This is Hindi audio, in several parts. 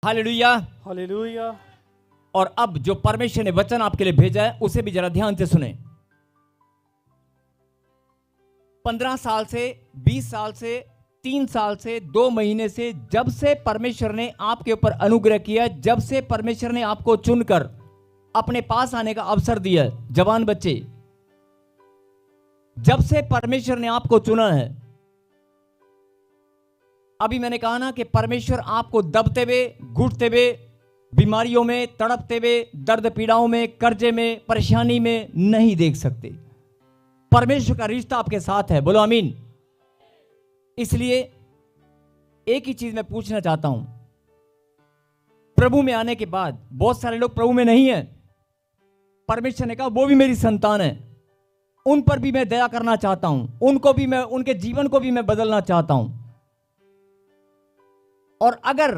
Hallelujah, hallelujah. और अब जो परमेश्वर ने वचन आपके लिए भेजा है उसे भी जरा ध्यान से सुने। 15 साल से, 20 साल से, 3 साल से, 2 महीने से, जब से परमेश्वर ने आपके ऊपर अनुग्रह किया, जब से परमेश्वर ने आपको चुनकर अपने पास आने का अवसर दिया, जवान बच्चे, जब से परमेश्वर ने आपको चुना है, अभी मैंने कहा ना कि परमेश्वर आपको दबते हुए, घुटते हुए, बीमारियों में, तड़पते हुए, दर्द पीड़ाओं में, कर्जे में, परेशानी में नहीं देख सकते। परमेश्वर का रिश्ता आपके साथ है, बोलो आमीन। इसलिए एक ही चीज मैं पूछना चाहता हूं, प्रभु में आने के बाद बहुत सारे लोग प्रभु में नहीं है। परमेश्वर ने कहा वो भी मेरी संतान है, उन पर भी मैं दया करना चाहता हूं, उनको भी मैं, उनके जीवन को भी मैं बदलना चाहता हूं। और अगर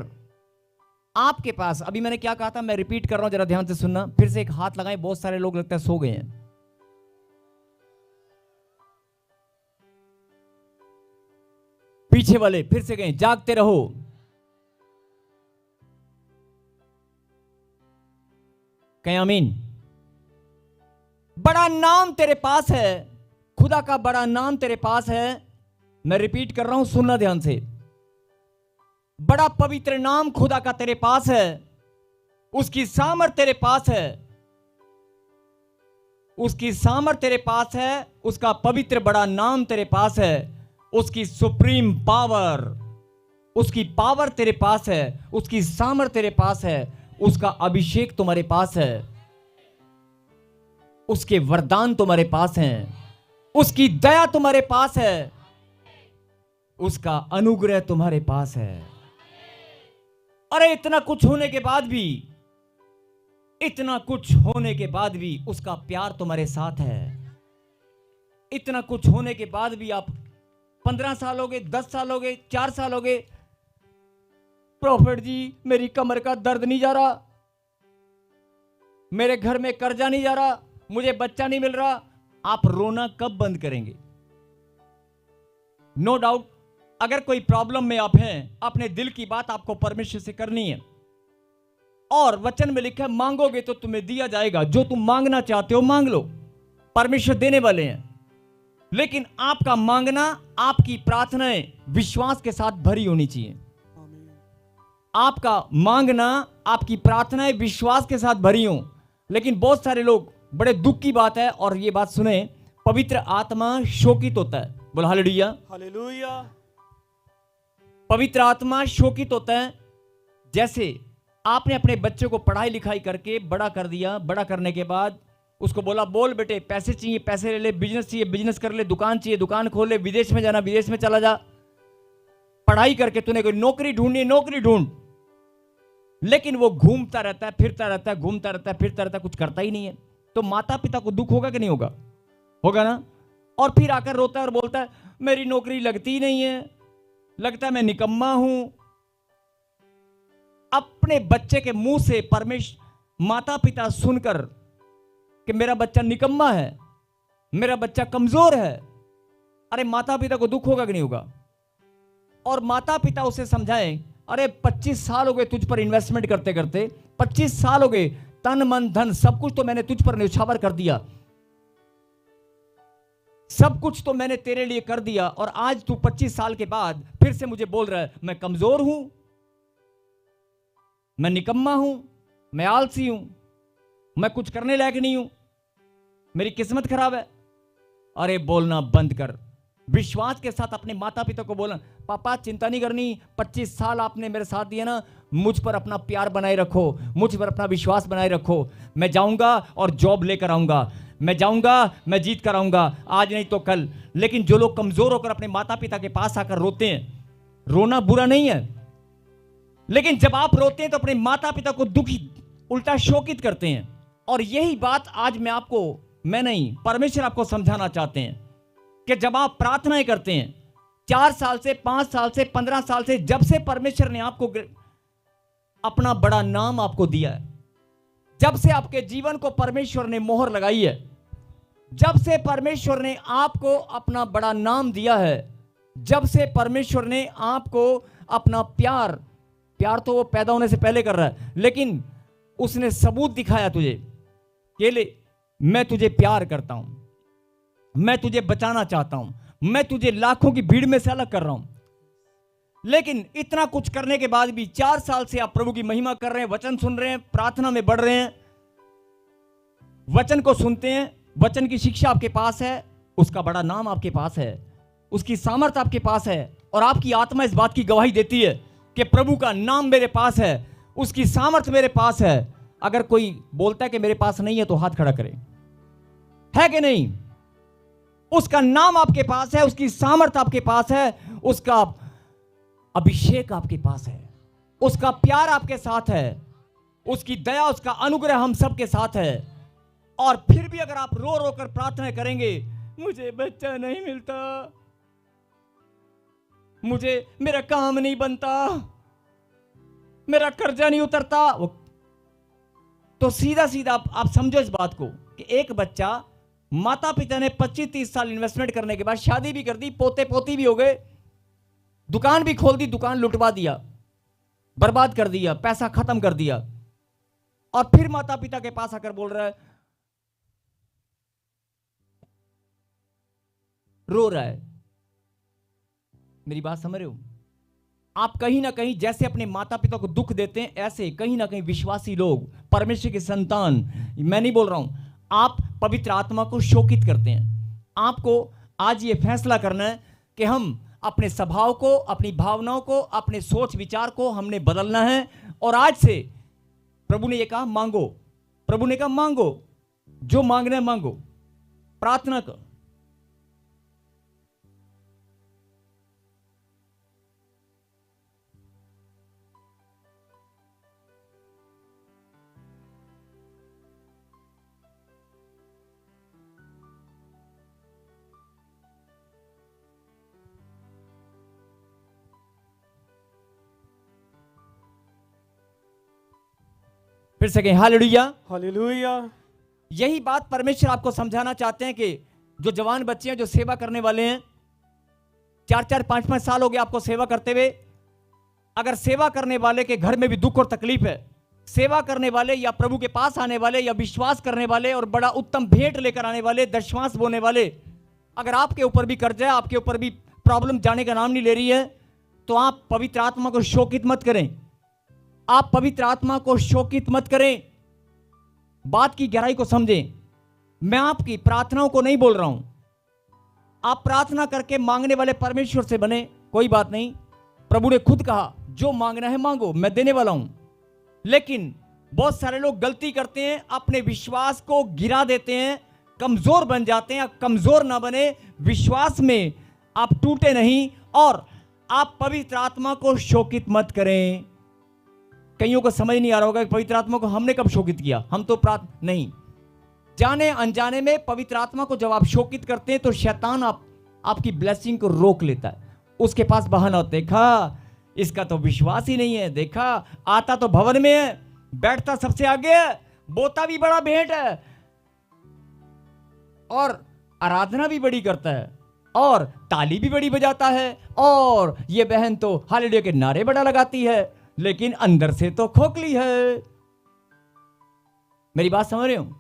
आपके पास, अभी मैंने क्या कहा था, मैं रिपीट कर रहा हूं, जरा ध्यान से सुनना, फिर से एक हाथ लगाएं। बहुत सारे लोग लगता है सो गए हैं। पीछे वाले फिर से कहें, जागते रहो। कहें आमीन। बड़ा नाम तेरे पास है, खुदा का बड़ा नाम तेरे पास है। मैं रिपीट कर रहा हूं, सुनना ध्यान से। बड़ा पवित्र नाम खुदा का तेरे पास है, उसकी सामर्थ तेरे पास है, उसकी सामर्थ तेरे पास है, उसका पवित्र बड़ा नाम तेरे पास है, उसकी सुप्रीम पावर, उसकी पावर तेरे पास है, उसकी सामर्थ तेरे पास है, उसका अभिषेक तुम्हारे पास है, उसके वरदान तुम्हारे पास हैं, उसकी दया तुम्हारे पास है, उसका अनुग्रह तुम्हारे पास है। अरे इतना कुछ होने के बाद भी, इतना कुछ होने के बाद भी उसका प्यार तुम्हारे साथ है। इतना कुछ होने के बाद भी आप 15 साल हो गए, 10 साल हो गए, 4 साल हो गए, प्रॉफिट जी मेरी कमर का दर्द नहीं जा रहा, मेरे घर में कर्जा नहीं जा रहा, मुझे बच्चा नहीं मिल रहा। आप रोना कब बंद करेंगे? नो डाउट, अगर कोई प्रॉब्लम में आप हैं, अपने दिल की बात आपको परमेश्वर से करनी है। और वचन में लिखा है, मांगोगे तो तुम्हें दिया जाएगा, जो तुम मांगना चाहते हो मांग लो, परमेश्वर देने वाले हैं। लेकिन आपका मांगना, आपकी प्रार्थनाएं विश्वास के साथ भरी होनी चाहिए। आपका मांगना, आपकी प्रार्थनाएं विश्वास के साथ भरी हो। लेकिन बहुत सारे लोग, बड़े दुख की बात है, और ये बात सुने, पवित्र आत्मा शोकित होता है। बोलो हालेलुया, हालेलुया। पवित्र आत्मा शोकित होता है। जैसे आपने अपने बच्चे को पढ़ाई लिखाई करके बड़ा कर दिया, बड़ा करने के बाद उसको बोला, बोल बेटे पैसे चाहिए पैसे ले ले, बिजनेस चाहिए बिजनेस कर ले, दुकान चाहिए दुकान खोल ले, विदेश में जाना विदेश में चला जा, पढ़ाई करके तूने कोई नौकरी ढूंढनी नौकरी ढूंढ। लेकिन वो घूमता रहता है, फिरता रहता है, घूमता रहता है, फिरता रहता है, कुछ करता ही नहीं है। तो माता पिता को दुख होगा कि नहीं होगा? होगा ना। और फिर आकर रोता है और बोलता है, मेरी नौकरी लगती ही नहीं है, लगता है मैं निकम्मा हूं। अपने बच्चे के मुंह से परमेश्वर, माता पिता सुनकर कि मेरा बच्चा निकम्मा है, मेरा बच्चा कमजोर है, अरे माता पिता को दुख होगा कि नहीं होगा? और माता पिता उसे समझाएं, अरे 25 साल हो गए तुझ पर इन्वेस्टमेंट करते करते, 25 साल हो गए, तन मन धन सब कुछ तो मैंने तुझ पर न्यौछावर कर दिया, सब कुछ तो मैंने तेरे लिए कर दिया, और आज तू 25 साल के बाद फिर से मुझे बोल रहा है मैं कमजोर हूं, मैं निकम्मा हूं, मैं आलसी हूं, मैं कुछ करने लायक नहीं हूं, मेरी किस्मत खराब है। अरे बोलना बंद कर, विश्वास के साथ अपने माता पिता को बोलना, पापा चिंता नहीं करनी, 25 साल आपने मेरे साथ दिया ना, मुझ पर अपना प्यार बनाए रखो, मुझ पर अपना विश्वास बनाए रखो, मैं जाऊंगा और जॉब लेकर आऊंगा, मैं जाऊंगा मैं जीत कर आऊंगा, आज नहीं तो कल। लेकिन जो लोग कमजोर होकर अपने माता पिता के पास आकर रोते हैं, रोना बुरा नहीं है, लेकिन जब आप रोते हैं तो अपने माता पिता को दुखी, उल्टा शोकित करते हैं। और यही बात आज मैं आपको, मैं नहीं, परमेश्वर आपको समझाना चाहते हैं कि जब आप प्रार्थनाएं करते हैं, 4 साल से, 5 साल से, 15 साल से, जब से परमेश्वर ने आपको अपना बड़ा नाम आपको दिया है, जब से आपके जीवन को परमेश्वर ने मोहर लगाई है, जब से परमेश्वर ने आपको अपना बड़ा नाम दिया है, जब से परमेश्वर ने आपको अपना प्यार प्यार तो वो पैदा होने से पहले कर रहा है, लेकिन उसने सबूत दिखाया तुझे कि ले मैं तुझे प्यार करता हूं, मैं तुझे बचाना चाहता हूं, मैं तुझे लाखों की भीड़ में से अलग कर रहा हूं। लेकिन इतना कुछ करने के बाद भी 4 साल से आप प्रभु की महिमा कर रहे हैं, वचन सुन रहे हैं, प्रार्थना में बढ़ रहे हैं, वचन को सुनते हैं, वचन की शिक्षा आपके पास है, उसका बड़ा नाम आपके पास है, उसकी सामर्थ्य आपके पास है, और आपकी आत्मा इस बात की गवाही देती है कि प्रभु का नाम मेरे पास है, उसकी सामर्थ्य मेरे पास है। अगर कोई बोलता है कि मेरे पास नहीं है तो हाथ खड़ा करे, है कि नहीं? उसका नाम आपके पास है, उसकी सामर्थ्य आपके पास है, उसका अभिषेक आपके पास है, उसका प्यार आपके साथ है, उसकी दया, उसका अनुग्रह हम सबके साथ है। और फिर भी अगर आप रो रो कर प्रार्थना करेंगे, मुझे बच्चा नहीं मिलता, मुझे मेरा काम नहीं बनता, मेरा कर्जा नहीं उतरता, तो सीधा सीधा आप समझो इस बात को कि एक बच्चा, माता पिता ने 25-30 साल इन्वेस्टमेंट करने के बाद शादी भी कर दी, पोते पोती भी हो गए, दुकान भी खोल दी, दुकान लुटवा दिया, बर्बाद कर दिया, पैसा खत्म कर दिया, और फिर माता पिता के पास आकर बोल रहा है, रो रहा है। मेरी बात समझ रहे हो? आप कहीं ना कहीं जैसे अपने माता पिता को दुख देते हैं, ऐसे कहीं ना कहीं विश्वासी लोग, परमेश्वर के संतान, मैं नहीं बोल रहा हूं, आप पवित्र आत्मा को शोकित करते हैं। आपको आज ये फैसला करना है कि हम अपने स्वभाव को, अपनी भावनाओं को, अपने सोच विचार को हमने बदलना है। और आज से प्रभु ने ये कहा मांगो, प्रभु ने कहा मांगो, जो मांगना है मांगो, प्रार्थना करो। फिर से कहें हालेलुया, हालेलुया। यही बात परमेश्वर आपको समझाना चाहते हैं कि जो जवान बच्चे हैं, जो सेवा करने वाले हैं, 4-4, 5-5 साल हो गए आपको सेवा करते हुए। अगर सेवा करने वाले के घर में भी दुख और तकलीफ है, सेवा करने वाले या प्रभु के पास आने वाले या विश्वास करने वाले और बड़ा उत्तम भेंट लेकर आने वाले, दशमांश बोने वाले, अगर आपके ऊपर भी कर्जा है, आपके ऊपर भी प्रॉब्लम जाने का नाम नहीं ले रही है, तो आप पवित्र आत्मा को शोकित मत करें। आप पवित्र आत्मा को शोकित मत करें। बात की गहराई को समझें। मैं आपकी प्रार्थनाओं को नहीं बोल रहा हूं। आप प्रार्थना करके मांगने वाले परमेश्वर से बने, कोई बात नहीं। प्रभु ने खुद कहा जो मांगना है मांगो, मैं देने वाला हूं। लेकिन बहुत सारे लोग गलती करते हैं, अपने विश्वास को गिरा देते हैं, कमजोर बन जाते हैं। कमजोर ना बने, विश्वास में आप टूटे नहीं, और आप पवित्र आत्मा को शोकित मत करें। कईयों को समझ नहीं आ रहा होगा कि पवित्र आत्मा को हमने कब शोकित किया, हम तो नहीं, जाने अनजाने में पवित्र आत्मा को जब आप शोकित करते हैं तो शैतान आपकी ब्लेसिंग को रोक लेता है। उसके पास बहाना होता है, देखा इसका तो विश्वास ही नहीं है, देखा आता तो भवन में है, बैठता सबसे आगे है, बोता भी बड़ा भेंट है, और आराधना भी बड़ी करता है, और ताली भी बड़ी बजाता है, और ये बहन तो हालेलुया के नारे बड़ा लगाती है, लेकिन अंदर से तो खोखली है। मेरी बात समझ रहे हो?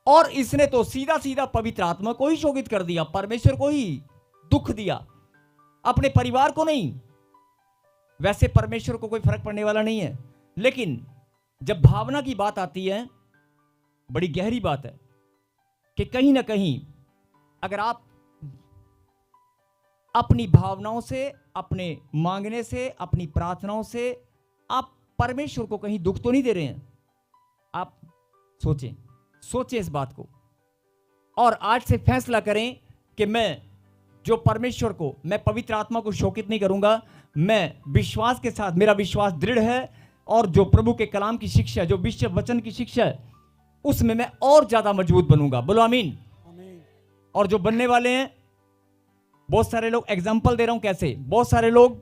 और इसने तो सीधा सीधा पवित्र आत्मा को ही शोकित कर दिया, परमेश्वर को ही दुख दिया, अपने परिवार को नहीं। वैसे परमेश्वर को कोई फर्क पड़ने वाला नहीं है, लेकिन जब भावना की बात आती है, बड़ी गहरी बात है कि कहीं ना कहीं अगर आप अपनी भावनाओं से, अपने मांगने से, अपनी प्रार्थनाओं से आप परमेश्वर को कहीं दुख तो नहीं दे रहे हैं। आप सोचें इस बात को, और आज से फैसला करें कि मैं जो परमेश्वर को, मैं पवित्र आत्मा को शोकित नहीं करूंगा। मैं विश्वास के साथ, मेरा विश्वास दृढ़ है, और जो प्रभु के कलाम की शिक्षा, जो विश्व वचन की शिक्षा है, उसमें मैं और ज्यादा मजबूत बनूंगा। बोलो आमीन। और जो बनने वाले हैं, बहुत सारे लोग, एग्जाम्पल दे रहा हूं कैसे, बहुत सारे लोग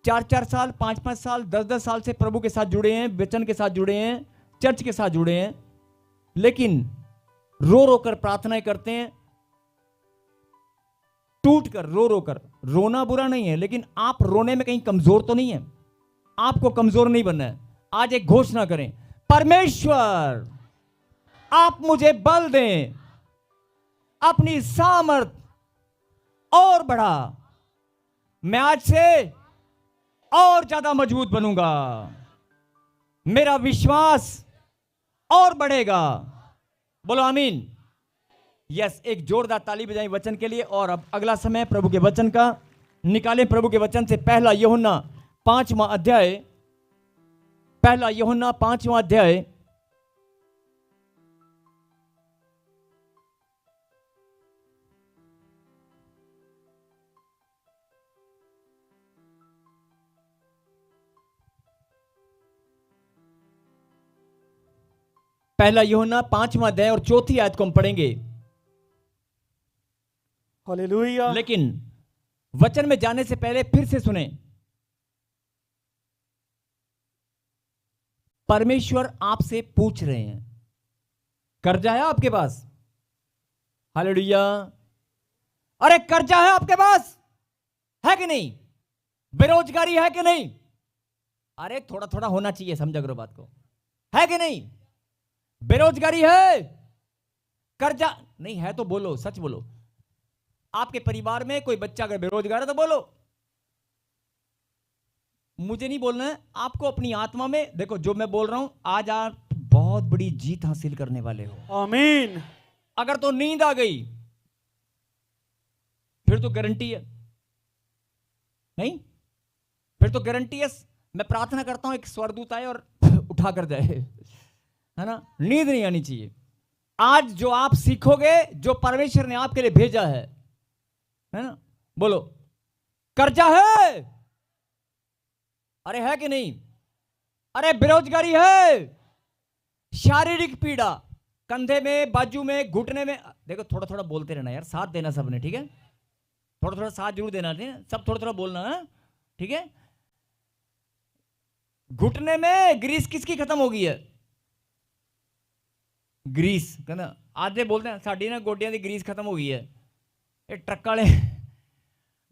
4-4 साल, 5-5 साल, 10-10 साल से प्रभु के साथ जुड़े हैं, वचन के साथ जुड़े हैं, चर्च के साथ जुड़े हैं, लेकिन रो रो कर प्रार्थनाएं करते हैं, टूट कर, रो रो कर। रोना बुरा नहीं है, लेकिन आप रोने में कहीं कमजोर तो नहीं है। आपको कमजोर नहीं बनना है। आज एक घोषणा करें, परमेश्वर आप मुझे बल दें, अपनी सामर्थ और बढ़ा, मैं आज से और ज्यादा मजबूत बनूंगा, मेरा विश्वास और बढ़ेगा। बोलो आमीन। यस, एक जोरदार ताली बजाएं वचन के लिए। और अब अगला समय प्रभु के वचन का निकालें। प्रभु के वचन से पहला यूहन्ना 5वां अध्याय, पहला यूहन्ना 5वां अध्याय, पहला यूहन्ना 5वां अध्याय और 4थी आयत को हम पढ़ेंगे। हालेलुया। लेकिन वचन में जाने से पहले फिर से सुने, परमेश्वर आपसे पूछ रहे हैं, कर्जा है आपके पास? हालेलुया। अरे कर्जा है आपके पास, है कि नहीं? बेरोजगारी है कि नहीं? अरे थोड़ा थोड़ा होना चाहिए, समझा करो बात को, है कि नहीं? बेरोजगारी है, कर्जा नहीं है तो बोलो, सच बोलो। आपके परिवार में कोई बच्चा अगर बेरोजगार है तो बोलो। मुझे नहीं बोलना है, आपको अपनी आत्मा में देखो। जो मैं बोल रहा हूं, आज आप बहुत बड़ी जीत हासिल करने वाले हो। आमीन। अगर तो नींद आ गई फिर तो गारंटी है, नहीं? फिर तो गारंटी है। मैं प्रार्थना करता हूं एक स्वर्गदूत आए और उठा कर जाए, है ना? नींद नहीं आनी चाहिए। आज जो आप सीखोगे, जो परमेश्वर ने आपके लिए भेजा है ना? बोलो, कर्जा है? अरे है कि नहीं? अरे बेरोजगारी है, शारीरिक पीड़ा, कंधे में, बाजू में, घुटने में। देखो थोड़ा थोड़ा बोलते रहना यार, साथ देना सबने, ठीक है? थोड़ा थोड़ा साथ जरूर देना, ठीक है? सब थोड़ा थोड़ा बोलना है, ठीक है? घुटने में ग्रीस किसकी खत्म हो गई है? ग्रीस, कहना आधे बोलते हैं साड़ी ना गोडियां दी ग्रीस खत्म हो गई है। ये ट्रक वाले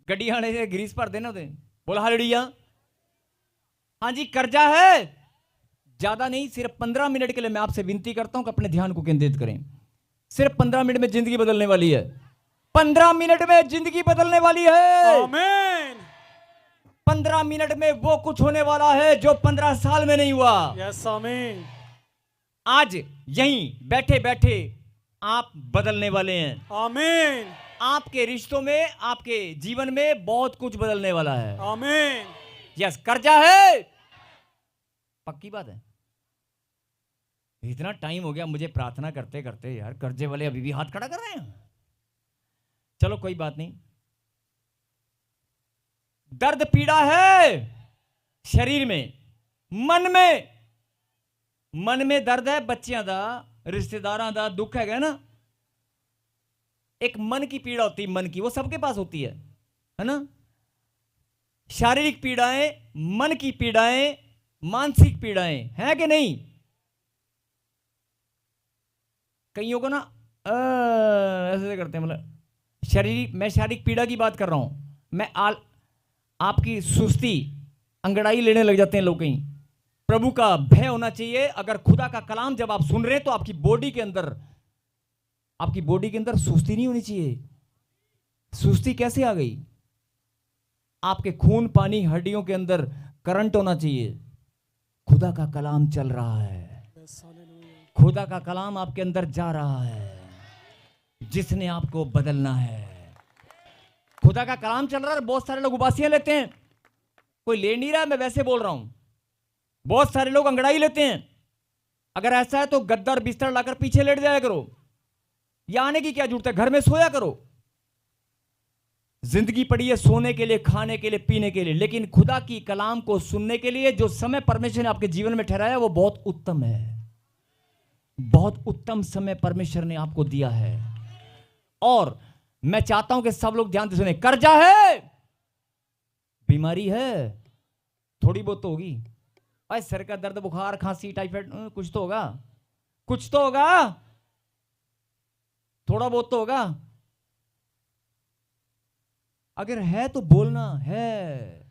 गड्डी वाले से ग्रीस भर देना उसे। बोला हालेलुया। हाँ जी, कर्जा है, ज्यादा नहीं, सिर्फ 15 मिनट के लिए मैं आपसे विनती करता हूं कि अपने ध्यान को केंद्रित करें। सिर्फ 15 मिनट में जिंदगी बदलने वाली है। 15 मिनट में जिंदगी बदलने वाली है। आमीन। 15 मिनट में वो कुछ होने वाला है जो 15 साल में नहीं हुआ। यस आमीन। आज यहीं बैठे बैठे आप बदलने वाले हैं। आमीन। आपके रिश्तों में, आपके जीवन में बहुत कुछ बदलने वाला है। आमीन। यस, कर्जा है, पक्की बात है। इतना टाइम हो गया मुझे प्रार्थना करते करते, यार कर्जे वाले अभी भी हाथ खड़ा कर रहे हैं। चलो कोई बात नहीं। दर्द पीड़ा है शरीर में, मन में दर्द है, बच्चियां दा, रिश्तेदारां दा दुख है ना? एक मन की पीड़ा होती है, मन की, वो सबके पास होती है ना? शारीरिक पीड़ाएं, मन की पीड़ाएं, मानसिक पीड़ाएं, है कि नहीं? कईयों को ना ऐसे करते हैं, मतलब मैं शारीरिक पीड़ा की बात कर रहा हूं। मैं आपकी सुस्ती, अंगड़ाई लेने लग जाते हैं लोग कहीं। प्रभु का भय होना चाहिए। अगर खुदा का कलाम जब आप सुन रहे हैं तो आपकी बॉडी के अंदर सुस्ती नहीं होनी चाहिए। सुस्ती कैसे आ गई? आपके खून पानी हड्डियों के अंदर करंट होना चाहिए। खुदा का कलाम चल रहा है, खुदा का कलाम आपके अंदर जा रहा है, जिसने आपको बदलना है। खुदा का कलाम चल रहा है। बहुत सारे लोग उबासियां लेते हैं, कोई ले नहीं रहा, मैं वैसे बोल रहा हूं। बहुत सारे लोग अंगड़ाई लेते हैं। अगर ऐसा है तो गद्दा और बिस्तर लाकर पीछे लेट जाया करो। या आने की क्या जरूरत है, घर में सोया करो। जिंदगी पड़ी है सोने के लिए, खाने के लिए, पीने के लिए, लेकिन खुदा की कलाम को सुनने के लिए जो समय परमेश्वर ने आपके जीवन में ठहराया वो बहुत उत्तम है। बहुत उत्तम समय परमेश्वर ने आपको दिया है। और मैं चाहता हूं कि सब लोग ध्यान से सुने। कर्जा है, बीमारी है, थोड़ी बहुत तो होगी। भाई सर का दर्द, बुखार, खांसी, टाइफाइड, कुछ तो होगा, कुछ तो होगा, थोड़ा बहुत तो होगा। अगर है तो बोलना है।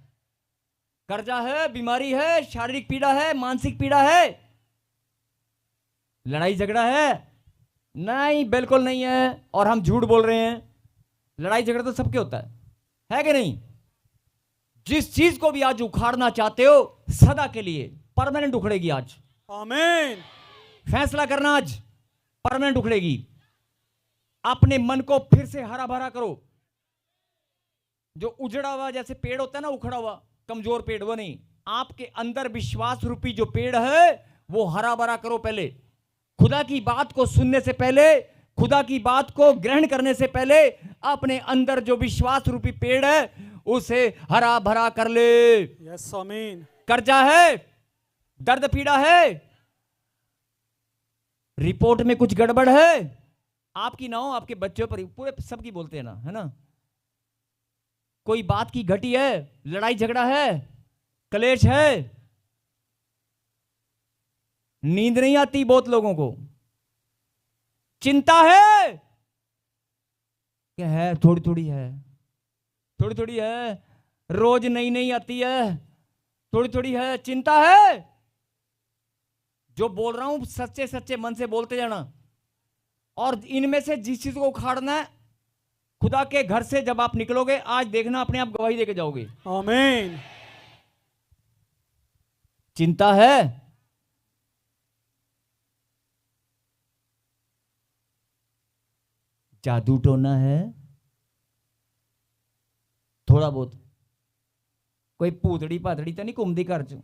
कर्जा है, बीमारी है, शारीरिक पीड़ा है, मानसिक पीड़ा है, लड़ाई झगड़ा है? नहीं, बिल्कुल नहीं है। और हम झूठ बोल रहे हैं। लड़ाई झगड़ा तो सबके होता है कि नहीं? जिस चीज को भी आज उखाड़ना चाहते हो, सदा के लिए परमानेंट उखड़ेगी। आज आमीन। फैसला करना, आज परमानेंट उखड़ेगी। अपने मन को फिर से हरा भरा करो। जो उजड़ा हुआ जैसे पेड़ होता है ना, उखड़ा हुआ कमजोर पेड़, वो नहीं। आपके अंदर विश्वास रूपी जो पेड़ है वो हरा भरा करो। पहले खुदा की बात को सुनने से पहले, खुदा की बात को ग्रहण करने से पहले, अपने अंदर जो विश्वास रूपी पेड़ है उसे हरा भरा कर ले। यस आमीन। कर्जा है, दर्द पीड़ा है, रिपोर्ट में कुछ गड़बड़ है, आपकी ना हो, आपके बच्चों पर, पूरे सबकी बोलते हैं ना, है ना? कोई बात की घटी है, लड़ाई झगड़ा है, कलेश है, नींद नहीं आती बहुत लोगों को, चिंता है, क्या है? थोड़ी थोड़ी है, थोड़ी थोड़ी है, रोज नई नई आती है, थोड़ी थोड़ी है, चिंता है। जो बोल रहा हूं सच्चे सच्चे मन से बोलते जाना। और इनमें से जिस चीज को उखाड़ना है, खुदा के घर से जब आप निकलोगे, आज देखना अपने आप गवाही देके जाओगे। आमीन। चिंता है, जादू टोना है, थोड़ा बहुत, कोई भूतड़ी भातड़ी तो नहीं घूमती घर च?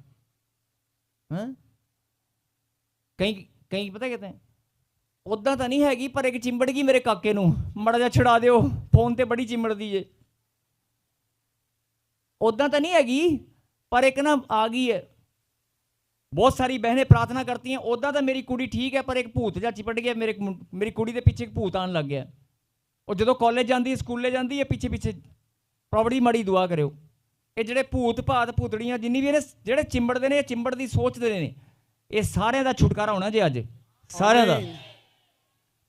कहीं कहीं पता कहते हैं उदा तो नहीं हैगी, पर एक चिंबड़ गई मेरे काके नू, मड़ा जा छड़ा दियो, फोन ते बड़ी चिंबड़दी जे। उदा तो नहीं हैगी, पर एक ना आ गई है। बहुत सारी बहनें प्रार्थना करती हैं, उदा तो मेरी कुड़ी ठीक है, पर एक भूत जा चिपट गया मेरी कुड़ी के पीछे, एक भूत आन लग गया। और जो कॉलेज जाती है, स्कूले जाती है, पीछे पीछे प्रॉपर्टी माड़ी दुआ करो। ये ਜਿਹੜੇ ਭੂਤ ਭਾਤ ਭੂਤੜੀਆਂ ਜਿੰਨੀ ਵੀ ਨੇ, ਜਿਹੜੇ ਚਿੰਬੜਦੇ ਨੇ, ਚਿੰਬੜ ਦੀ ਸੋਚਦੇ ਨੇ, ਇਹ ਸਾਰਿਆਂ ਦਾ ਛੁਟਕਾਰਾ ਹੋਣਾ ਜੇ ਅੱਜ, ਸਾਰਿਆਂ ਦਾ।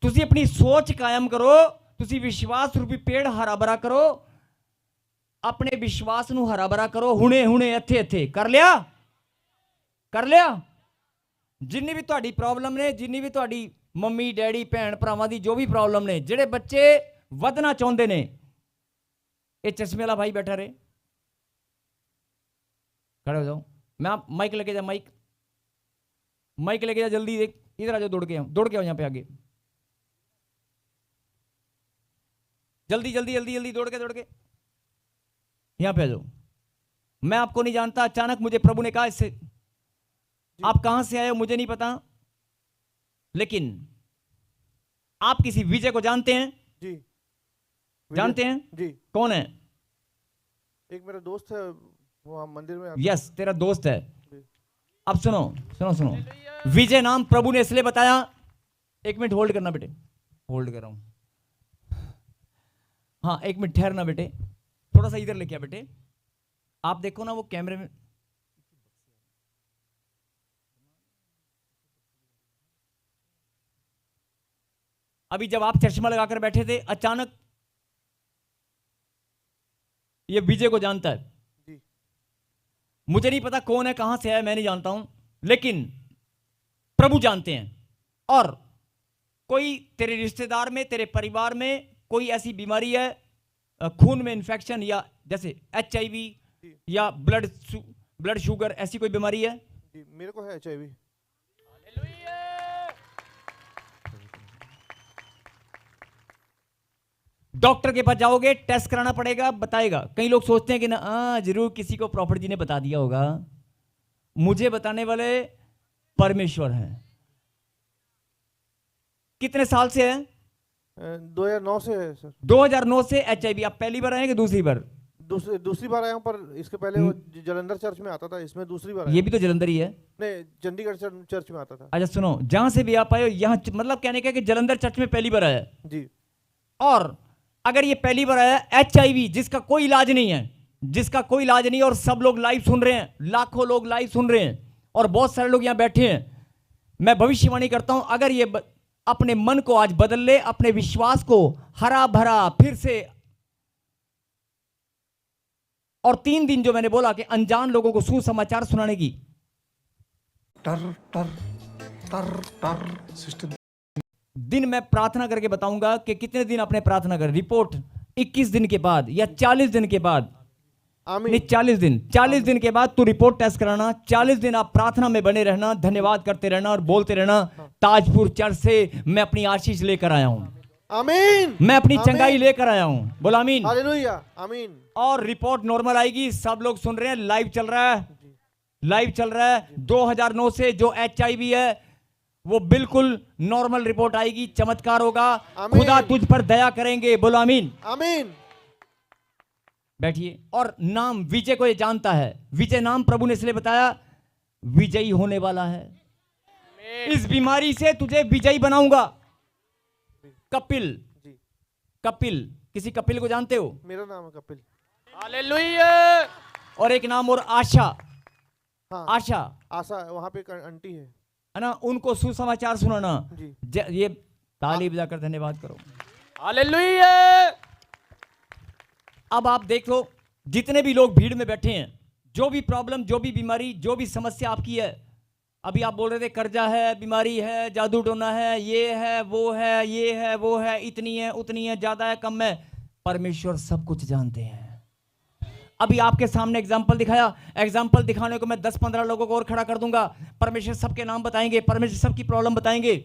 ਤੁਸੀਂ ਆਪਣੀ ਸੋਚ ਕਾਇਮ ਕਰੋ, ਤੁਸੀਂ ਵਿਸ਼ਵਾਸ ਰੂਪੀ ਪੇੜ ਹਰਾ ਭਰਾ ਕਰੋ, ਆਪਣੇ ਵਿਸ਼ਵਾਸ ਨੂੰ ਹਰਾ ਭਰਾ ਕਰੋ। ਹੁਣੇ ਹੁਣੇ ਇੱਥੇ ਇੱਥੇ ਕਰ ਲਿਆ, ਕਰ ਲਿਆ। ਜਿੰਨੀ ਵੀ ਤੁਹਾਡੀ ਪ੍ਰੋਬਲਮ ਨੇ, ਜਿੰਨੀ ਵੀ ਤੁਹਾਡੀ ਮੰਮੀ ਡੈਡੀ ਭੈਣ ਭਰਾਵਾਂ ਦੀ ਜੋ ਵੀ ਪ੍ਰੋਬਲਮ ਨੇ, ਜਿਹੜੇ ਬੱਚੇ ਵਧਣਾ ਚਾਹੁੰਦੇ ਨੇ, ਇਹ चश्मे वाला भाई बैठा रहे, खड़े हो जाओ। मैं आप माइक लेके जा, माइक माइक लेके जा, जल्दी देख, इधर आ जाओ, दौड़ के आओ, दौड़ के आओ यहाँ पे आगे, जल्दी जल्दी जल्दी जल्दी, दौड़ के यहाँ पे आ जाओ। मैं आपको नहीं जानता, अचानक मुझे प्रभु ने कहा इससे, आप कहां से आए हो मुझे नहीं पता, लेकिन आप किसी विजय को जानते हैं? जी जानते हैं? जी। कौन है? एक मेरा दोस्त है, वहाँ मंदिर में। यस, तेरा दोस्त है। अब सुनो सुनो सुनो, विजय नाम प्रभु ने इसलिए बताया। एक मिनट होल्ड करना बेटे, होल्ड कर रहा हूं। हाँ, एक मिनट ठहरना बेटे, थोड़ा सा इधर लेके आ बेटे। आप देखो ना वो कैमरे में, अभी जब आप चश्मा लगाकर बैठे थे, अचानक ये विजय को जानता है। जी। मुझे नहीं पता कौन है, कहां से है, मैं नहीं जानता हूं, लेकिन प्रभु जानते हैं। और कोई तेरे रिश्तेदार में, तेरे परिवार में कोई ऐसी बीमारी है, खून में इन्फेक्शन, या जैसे HIV या ब्लड शुगर, ऐसी कोई बीमारी है? जी, मेरे को है HIV। डॉक्टर के पास जाओगे, टेस्ट कराना पड़ेगा, बताएगा। कई लोग सोचते हैं कि ना, जरूर किसी को प्रॉफिट जी ने बता दिया होगा। मुझे बताने वाले परमेश्वर हैं। कितने साल से है? 2009 से है सर। 2009 से HIV। आप पहली बार आए कि दूसरी बार? दूसरी बार आया हूँ, पर इसके पहले वो जलंधर चर्च में आता था, इसमें दूसरी बार ये भी तो जलंधर ही है। नहीं, चंडीगढ़ चर्च में आता था। अच्छा सुनो, जहां से भी आप आए हो, यहाँ मतलब कहने का कि जलंधर चर्च में पहली बार आया जी। और अगर ये पहली बार आया, HIV जिसका कोई इलाज नहीं है, जिसका कोई इलाज नहीं है, और सब लोग लाइव सुन रहे हैं, लाखों लोग लाइव सुन रहे हैं, और बहुत सारे लोग यहां बैठे हैं, मैं भविष्यवाणी करता हूं, अगर ये अपने मन को आज बदल ले, अपने विश्वास को हरा भरा फिर से और 3 दिन जो मैंने बोला कि अनजान लोगों को सुसमाचार सुनाने की, टर टर टर टर सिस्टम। दिन मैं प्रार्थना करके बताऊंगा कि कितने दिन आपने प्रार्थना कर, रिपोर्ट 21 दिन के बाद या 40 दिन के बाद, आमीन। नहीं 40 दिन के बाद तू रिपोर्ट टेस्ट कराना। 40 दिन आप प्रार्थना में बने रहना, धन्यवाद करते रहना और बोलते रहना, ताजपुर चर्च से मैं अपनी आशीष लेकर आया हूं, आमीन। मैं अपनी आमीन। चंगाई लेकर आया हूं। बोला आमीन। हालेलुया। आमीन। और रिपोर्ट नॉर्मल आएगी। सब लोग सुन रहे हैं, लाइव चल रहा है, लाइव चल रहा है। 2009 से जो HIV है वो बिल्कुल नॉर्मल रिपोर्ट आएगी, चमत्कार होगा, आमीन। खुदा तुझ पर दया करेंगे। बोलो आमीन। आमीन। बैठिए। और नाम विजय को ये जानता है, विजय नाम प्रभु ने इसलिए बताया, विजयी होने वाला है। इस बीमारी से तुझे विजयी बनाऊंगा। कपिल, जी, कपिल, किसी कपिल को जानते हो? मेरा नाम है कपिल। हालेलुया। और एक नाम और आशा, हाँ, आशा आशा वहाँ पे एक आंटी है है ना, उनको सुसमाचार सुनाना। जी। ये ताली बजाकर धन्यवाद करो। हालेलुया। अब आप देख लो, जितने भी लोग भीड़ में बैठे हैं, जो भी प्रॉब्लम, जो भी बीमारी, जो भी समस्या आपकी है, अभी आप बोल रहे थे कर्जा है, बीमारी है, जादू टोना है, ये है, वो है, ये है, वो है, इतनी है, उतनी है, ज्यादा है, कम है, परमेश्वर सब कुछ जानते हैं। अभी आपके सामने एग्जाम्पल दिखाया, एग्जाम्पल दिखाने को मैं 10-15 लोगों को और खड़ा कर दूंगा। परमेश्वर सबके नाम बताएंगे, परमेश्वर सबकी प्रॉब्लम बताएंगे।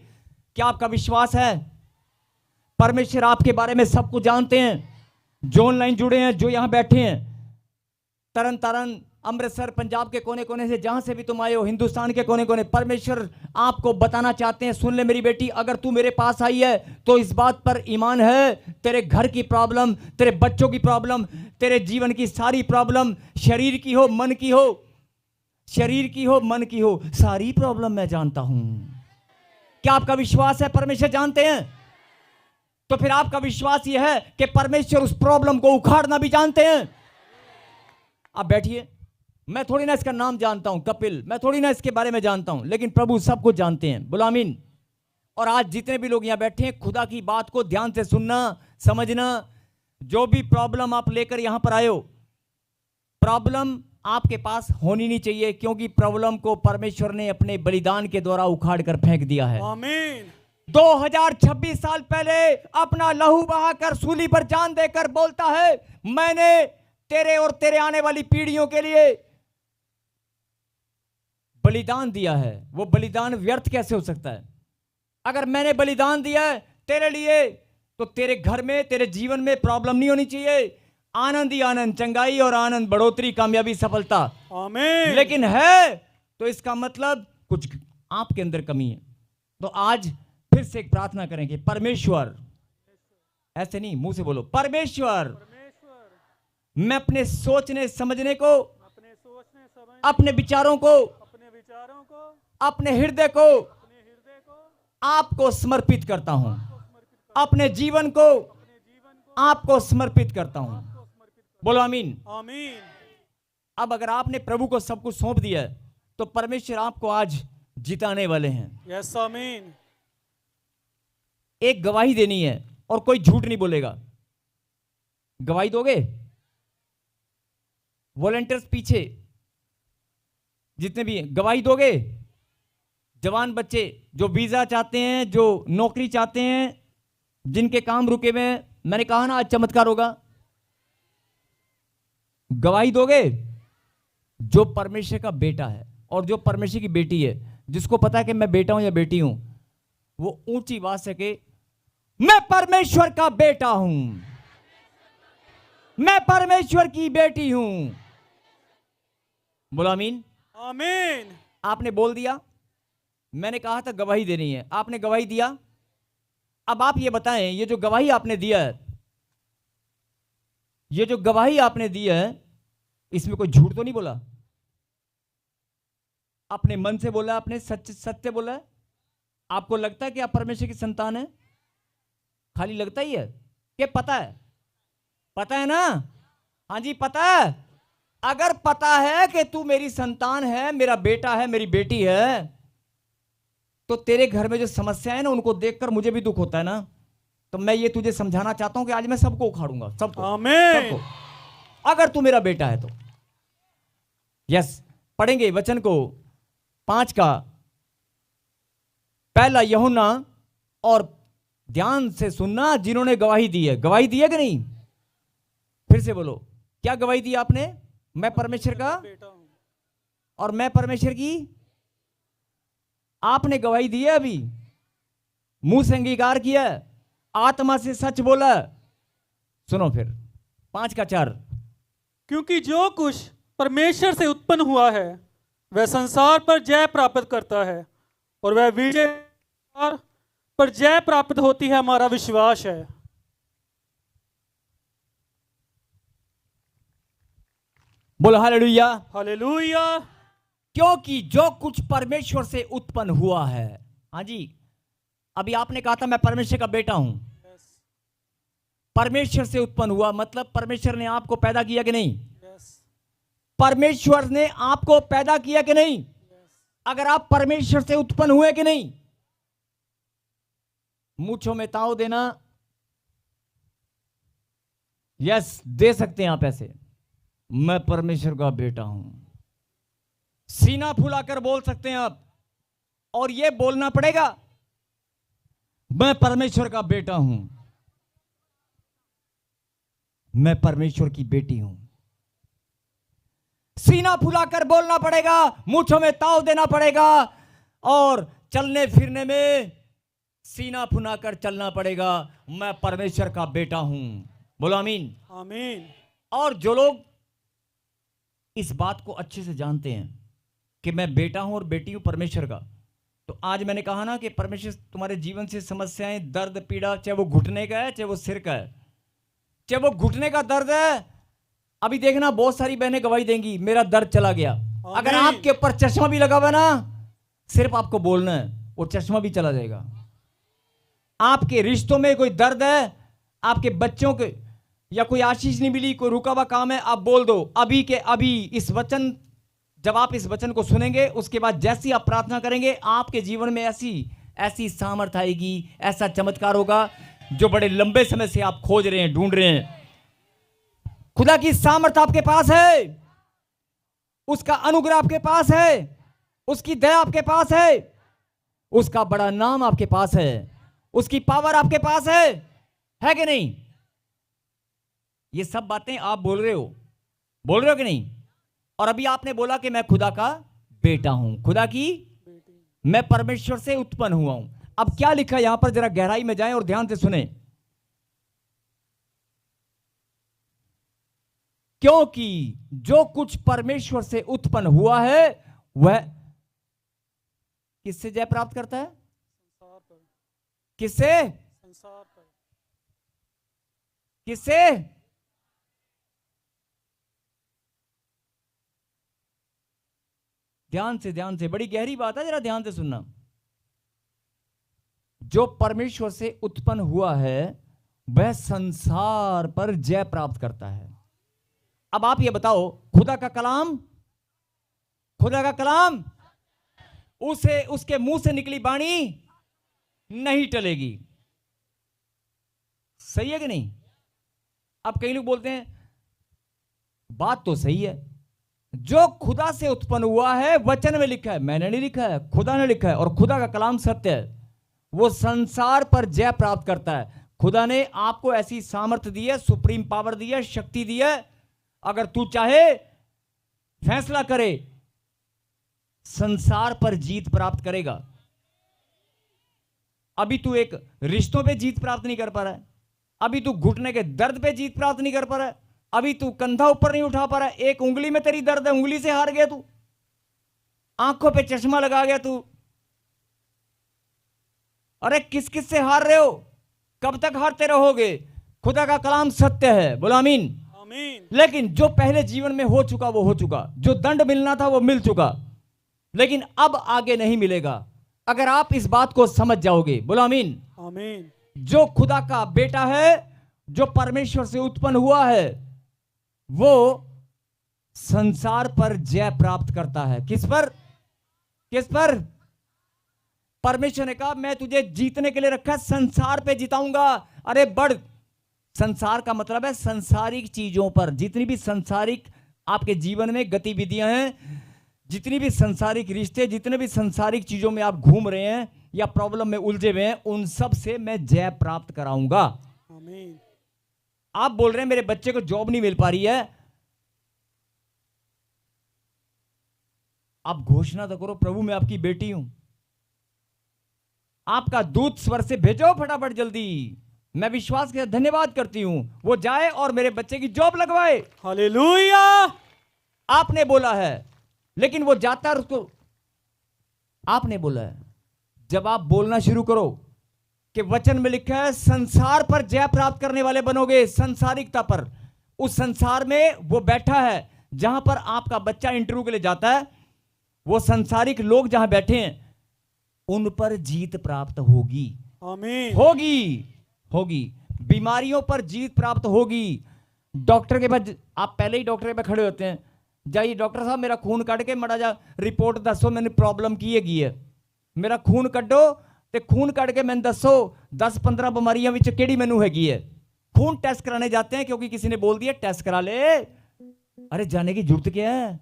क्या आपका विश्वास है? परमेश्वर आपके बारे में सब कुछ जानते हैं। जो ऑनलाइन जुड़े हैं, जो यहां बैठे हैं, तरन तारण, अमृतसर, पंजाब के कोने कोने से, जहां से भी तुम आए हो, हिंदुस्तान के कोने कोने, परमेश्वर आपको बताना चाहते हैं, सुन ले मेरी बेटी, अगर तू मेरे पास आई है तो इस बात पर ईमान है, तेरे घर की प्रॉब्लम, तेरे बच्चों की प्रॉब्लम, तेरे जीवन की सारी प्रॉब्लम, शरीर की हो, मन की हो, शरीर की हो, मन की हो, सारी प्रॉब्लम मैं जानता हूं। क्या आपका विश्वास है परमेश्वर जानते हैं? तो फिर आपका विश्वास यह है कि परमेश्वर उस प्रॉब्लम को उखाड़ना भी जानते हैं। अब बैठिए। मैं थोड़ी ना इसका नाम जानता हूं, कपिल, मैं थोड़ी ना इसके बारे में जानता हूं, लेकिन प्रभु सब कुछ जानते हैं। बोलो आमीन। और आज जितने भी लोग यहां बैठे हैं, खुदा की बात को ध्यान से सुनना, समझना। जो भी प्रॉब्लम आप लेकर यहां पर आए हो, प्रॉब्लम आपके पास होनी नहीं चाहिए, क्योंकि प्रॉब्लम को परमेश्वर ने अपने बलिदान के द्वारा उखाड़ कर फेंक दिया है। आमीन। 2026 साल पहले अपना लहू बहाकर, सूली पर जान देकर बोलता है, मैंने तेरे और तेरे आने वाली पीढ़ियों के लिए बलिदान दिया है। वो बलिदान व्यर्थ कैसे हो सकता है? अगर मैंने बलिदान दिया है तेरे लिए, तो तेरे घर में, तेरे जीवन में प्रॉब्लम नहीं होनी चाहिए। आनंद ही आनंद, चंगाई और आनंद, बढ़ोतरी, कामयाबी, सफलता। आमीन। लेकिन है तो इसका मतलब कुछ आपके अंदर कमी है। तो आज फिर से एक प्रार्थना करेंगे, परमेश्वर, ऐसे नहीं, मुंह से बोलो, परमेश्वर, मैं अपने सोचने समझने को, अपने विचारों को, अपने हृदय को आपको समर्पित करता हूं, अपने जीवन को आपको समर्पित करता हूं। बोलो आमीन। आमीन। अब अगर आपने प्रभु को सब कुछ सौंप दिया है, तो परमेश्वर आपको आज जिताने वाले हैं। यस आमीन। एक गवाही देनी है और कोई झूठ नहीं बोलेगा। गवाही दोगे? वॉलंटियर्स पीछे जितने भी हैं, गवाही दोगे? जवान बच्चे जो वीजा चाहते हैं, जो नौकरी चाहते हैं, जिनके काम रुके हुए हैं, मैंने कहा ना आज चमत्कार होगा। गवाही दोगे? जो परमेश्वर का बेटा है और जो परमेश्वर की बेटी है, जिसको पता है कि मैं बेटा हूं या बेटी हूं, वो ऊंची आवाज से कहे, मैं परमेश्वर का बेटा हूं, मैं परमेश्वर की बेटी हूं। बोलो आमीन। आमीन। आपने बोल दिया। मैंने कहा था गवाही देनी है, आपने गवाही दिया। अब आप ये बताएं, ये जो गवाही आपने दिया है, ये जो गवाही आपने दी है, इसमें कोई झूठ तो नहीं बोला? अपने मन से बोला, आपने सत्य बोला है? आपको लगता है कि आप परमेश्वर की संतान है? खाली लगता ही है कि पता है? पता है ना? हाँ जी, पता है। अगर पता है कि तू मेरी संतान है, मेरा बेटा है, मेरी बेटी है, तो तेरे घर में जो समस्या है ना, उनको देखकर मुझे भी दुख होता है ना। तो मैं ये तुझे समझाना चाहता हूं कि आज मैं सबको उखाड़ूंगा, सबको। आमीन। सबको। अगर तू मेरा बेटा है तो। यस, पढ़ेंगे वचन को 5 का पहला यूहन्ना, और ध्यान से सुनना जिन्होंने गवाही दी है। गवाही दी है कि नहीं? फिर से बोलो, क्या गवाही दी आपने? मैं परमेश्वर का बेटा हूं। और मैं परमेश्वर की। आपने गवाही दी है, अभी मुंह से अंगीकार किया, आत्मा से सच बोला। सुनो फिर 5 का 4। क्योंकि जो कुछ परमेश्वर से उत्पन्न हुआ है वह संसार पर जय प्राप्त करता है, और वह विजय पर जय प्राप्त होती है, हमारा विश्वास है। बोलो हालेलुया। हालेलुया। क्योंकि जो कुछ परमेश्वर से उत्पन्न हुआ है। हाँ जी, अभी आपने कहा था मैं परमेश्वर का बेटा हूं। परमेश्वर से उत्पन्न हुआ मतलब परमेश्वर ने आपको पैदा किया कि नहीं? परमेश्वर ने आपको पैदा किया कि नहीं? अगर आप परमेश्वर से उत्पन्न हुए कि नहीं? मूंछों में ताव देना, यस दे सकते हैं आप ऐसे, मैं परमेश्वर का बेटा हूं। सीना फुलाकर बोल सकते हैं आप, और यह बोलना पड़ेगा मैं परमेश्वर का बेटा हूं, मैं परमेश्वर की बेटी हूं। सीना फुलाकर बोलना पड़ेगा, मूंछों में ताव देना पड़ेगा, और चलने फिरने में सीना फुलाकर चलना पड़ेगा, मैं परमेश्वर का बेटा हूं। बोलो आमीन। आमीन। और जो लोग इस बात को अच्छे से जानते हैं कि मैं बेटा हूं और बेटी हूं परमेश्वर का, तो आज मैंने कहा ना कि परमेश्वर तुम्हारे जीवन से समस्याएं, दर्द, पीड़ा, चाहे वो घुटने का है, चाहे वो सिर का है, चाहे वो घुटने का दर्द है। अभी देखना बहुत सारी बहनें गवाही देंगी, मेरा दर्द चला गया। अगर आपके ऊपर चश्मा भी लगा हुआ ना, सिर्फ आपको बोलना है, वो चश्मा भी चला जाएगा। आपके रिश्तों में कोई दर्द है, आपके बच्चों के या कोई आशीष नहीं मिली, कोई रुका हुआ काम है, आप बोल दो अभी के अभी। इस वचन, जब आप इस वचन को सुनेंगे, उसके बाद जैसी आप प्रार्थना करेंगे, आपके जीवन में ऐसी सामर्थ आएगी, ऐसा चमत्कार होगा जो बड़े लंबे समय से आप खोज रहे हैं, ढूंढ रहे हैं। खुदा की सामर्थ आपके पास है, उसका अनुग्रह आपके पास है, उसकी दया आपके पास है, उसका बड़ा नाम आपके पास है, उसकी पावर आपके पास है कि नहीं? ये सब बातें आप बोल रहे हो कि नहीं? और अभी आपने बोला कि मैं खुदा का बेटा हूं, खुदा की, मैं परमेश्वर से उत्पन्न हुआ हूं। अब क्या लिखा है यहां पर, जरा गहराई में जाएं और ध्यान से सुने। क्योंकि जो कुछ परमेश्वर से उत्पन्न हुआ है वह किससे जय प्राप्त करता है? संसार पर। किससे? संसार पर। किससे? ध्यान से, बड़ी गहरी बात है, जरा ध्यान से सुनना। जो परमेश्वर से उत्पन्न हुआ है वह संसार पर जय प्राप्त करता है। अब आप ये बताओ, खुदा का कलाम उसे, उसके मुंह से निकली वाणी नहीं टलेगी। सही है कि नहीं? अब कई लोग बोलते हैं, बात तो सही है, जो खुदा से उत्पन्न हुआ है, वचन में लिखा है, मैंने नहीं लिखा है, खुदा ने लिखा है, और खुदा का कलाम सत्य है, वो संसार पर जय प्राप्त करता है। खुदा ने आपको ऐसी सामर्थ्य दी है, सुप्रीम पावर दी है, शक्ति दी है। अगर तू चाहे फैसला करे, संसार पर जीत प्राप्त करेगा। अभी तू एक रिश्तों पे जीत प्राप्त नहीं कर पा रहा है, अभी तू घुटने के दर्द पे जीत प्राप्त नहीं कर पा रहा है, अभी तू कंधा ऊपर नहीं उठा पा रहा है, एक उंगली में तेरी दर्द है, उंगली से हार गया तू, आंखों पे चश्मा लगा गया तू। अरे किस किस से हार रहे हो? कब तक हारते रहोगे? खुदा का कलाम सत्य है। बोलो आमीन। आमीन। लेकिन जो पहले जीवन में हो चुका वो हो चुका, जो दंड मिलना था वो मिल चुका, लेकिन अब आगे नहीं मिलेगा अगर आप इस बात को समझ जाओगे। बोलो आमीन। आमीन। जो खुदा का बेटा है, जो परमेश्वर से उत्पन्न हुआ है, वो संसार पर जय प्राप्त करता है। किस पर? किस पर? परमेश्वर ने कहा मैं तुझे जीतने के लिए रखा है, संसार पे जिताऊंगा। अरे बढ़, संसार का मतलब है संसारिक चीजों पर, जितनी भी संसारिक आपके जीवन में गतिविधियां हैं, जितनी भी संसारिक रिश्ते, जितने भी संसारिक चीजों में आप घूम रहे हैं या प्रॉब्लम में उलझे हुए हैं, उन सब से मैं जय प्राप्त कराऊंगा। आमीन। आप बोल रहे हैं मेरे बच्चे को जॉब नहीं मिल पा रही है, आप घोषणा तो करो, प्रभु मैं आपकी बेटी हूं, आपका दूत स्वर से भेजो फटाफट जल्दी। मैं विश्वास के साथ धन्यवाद करती हूं, वो जाए और मेरे बच्चे की जॉब लगवाए। हालेलुया। आपने बोला है, लेकिन वो जाता है, उसको आपने बोला है। जब आप बोलना शुरू करो कि वचन में लिखा है संसार पर जय प्राप्त करने वाले बनोगे, संसारिकता पर, उस संसार में वो बैठा है जहां पर आपका बच्चा इंटरव्यू के लिए जाता है, वो संसारिक लोग जहां बैठे हैं उन पर जीत प्राप्त होगी। आमीन। होगी बीमारियों पर जीत प्राप्त होगी। डॉक्टर के पास आप पहले ही डॉक्टर के पास खड़े होते हैं, जाइए डॉक्टर साहब मेरा खून कट के मड़ा जा रिपोर्ट दसो मैंने प्रॉब्लम की है, मेरा खून कड्डो ते खून कट के मैंने दसो 10-15 बीमारियां विच केड़ी मैनू हैगी है। खून टेस्ट कराने जाते हैं क्योंकि किसी ने बोल दिया टेस्ट करा ले, अरे जाने की जरूरत क्या है।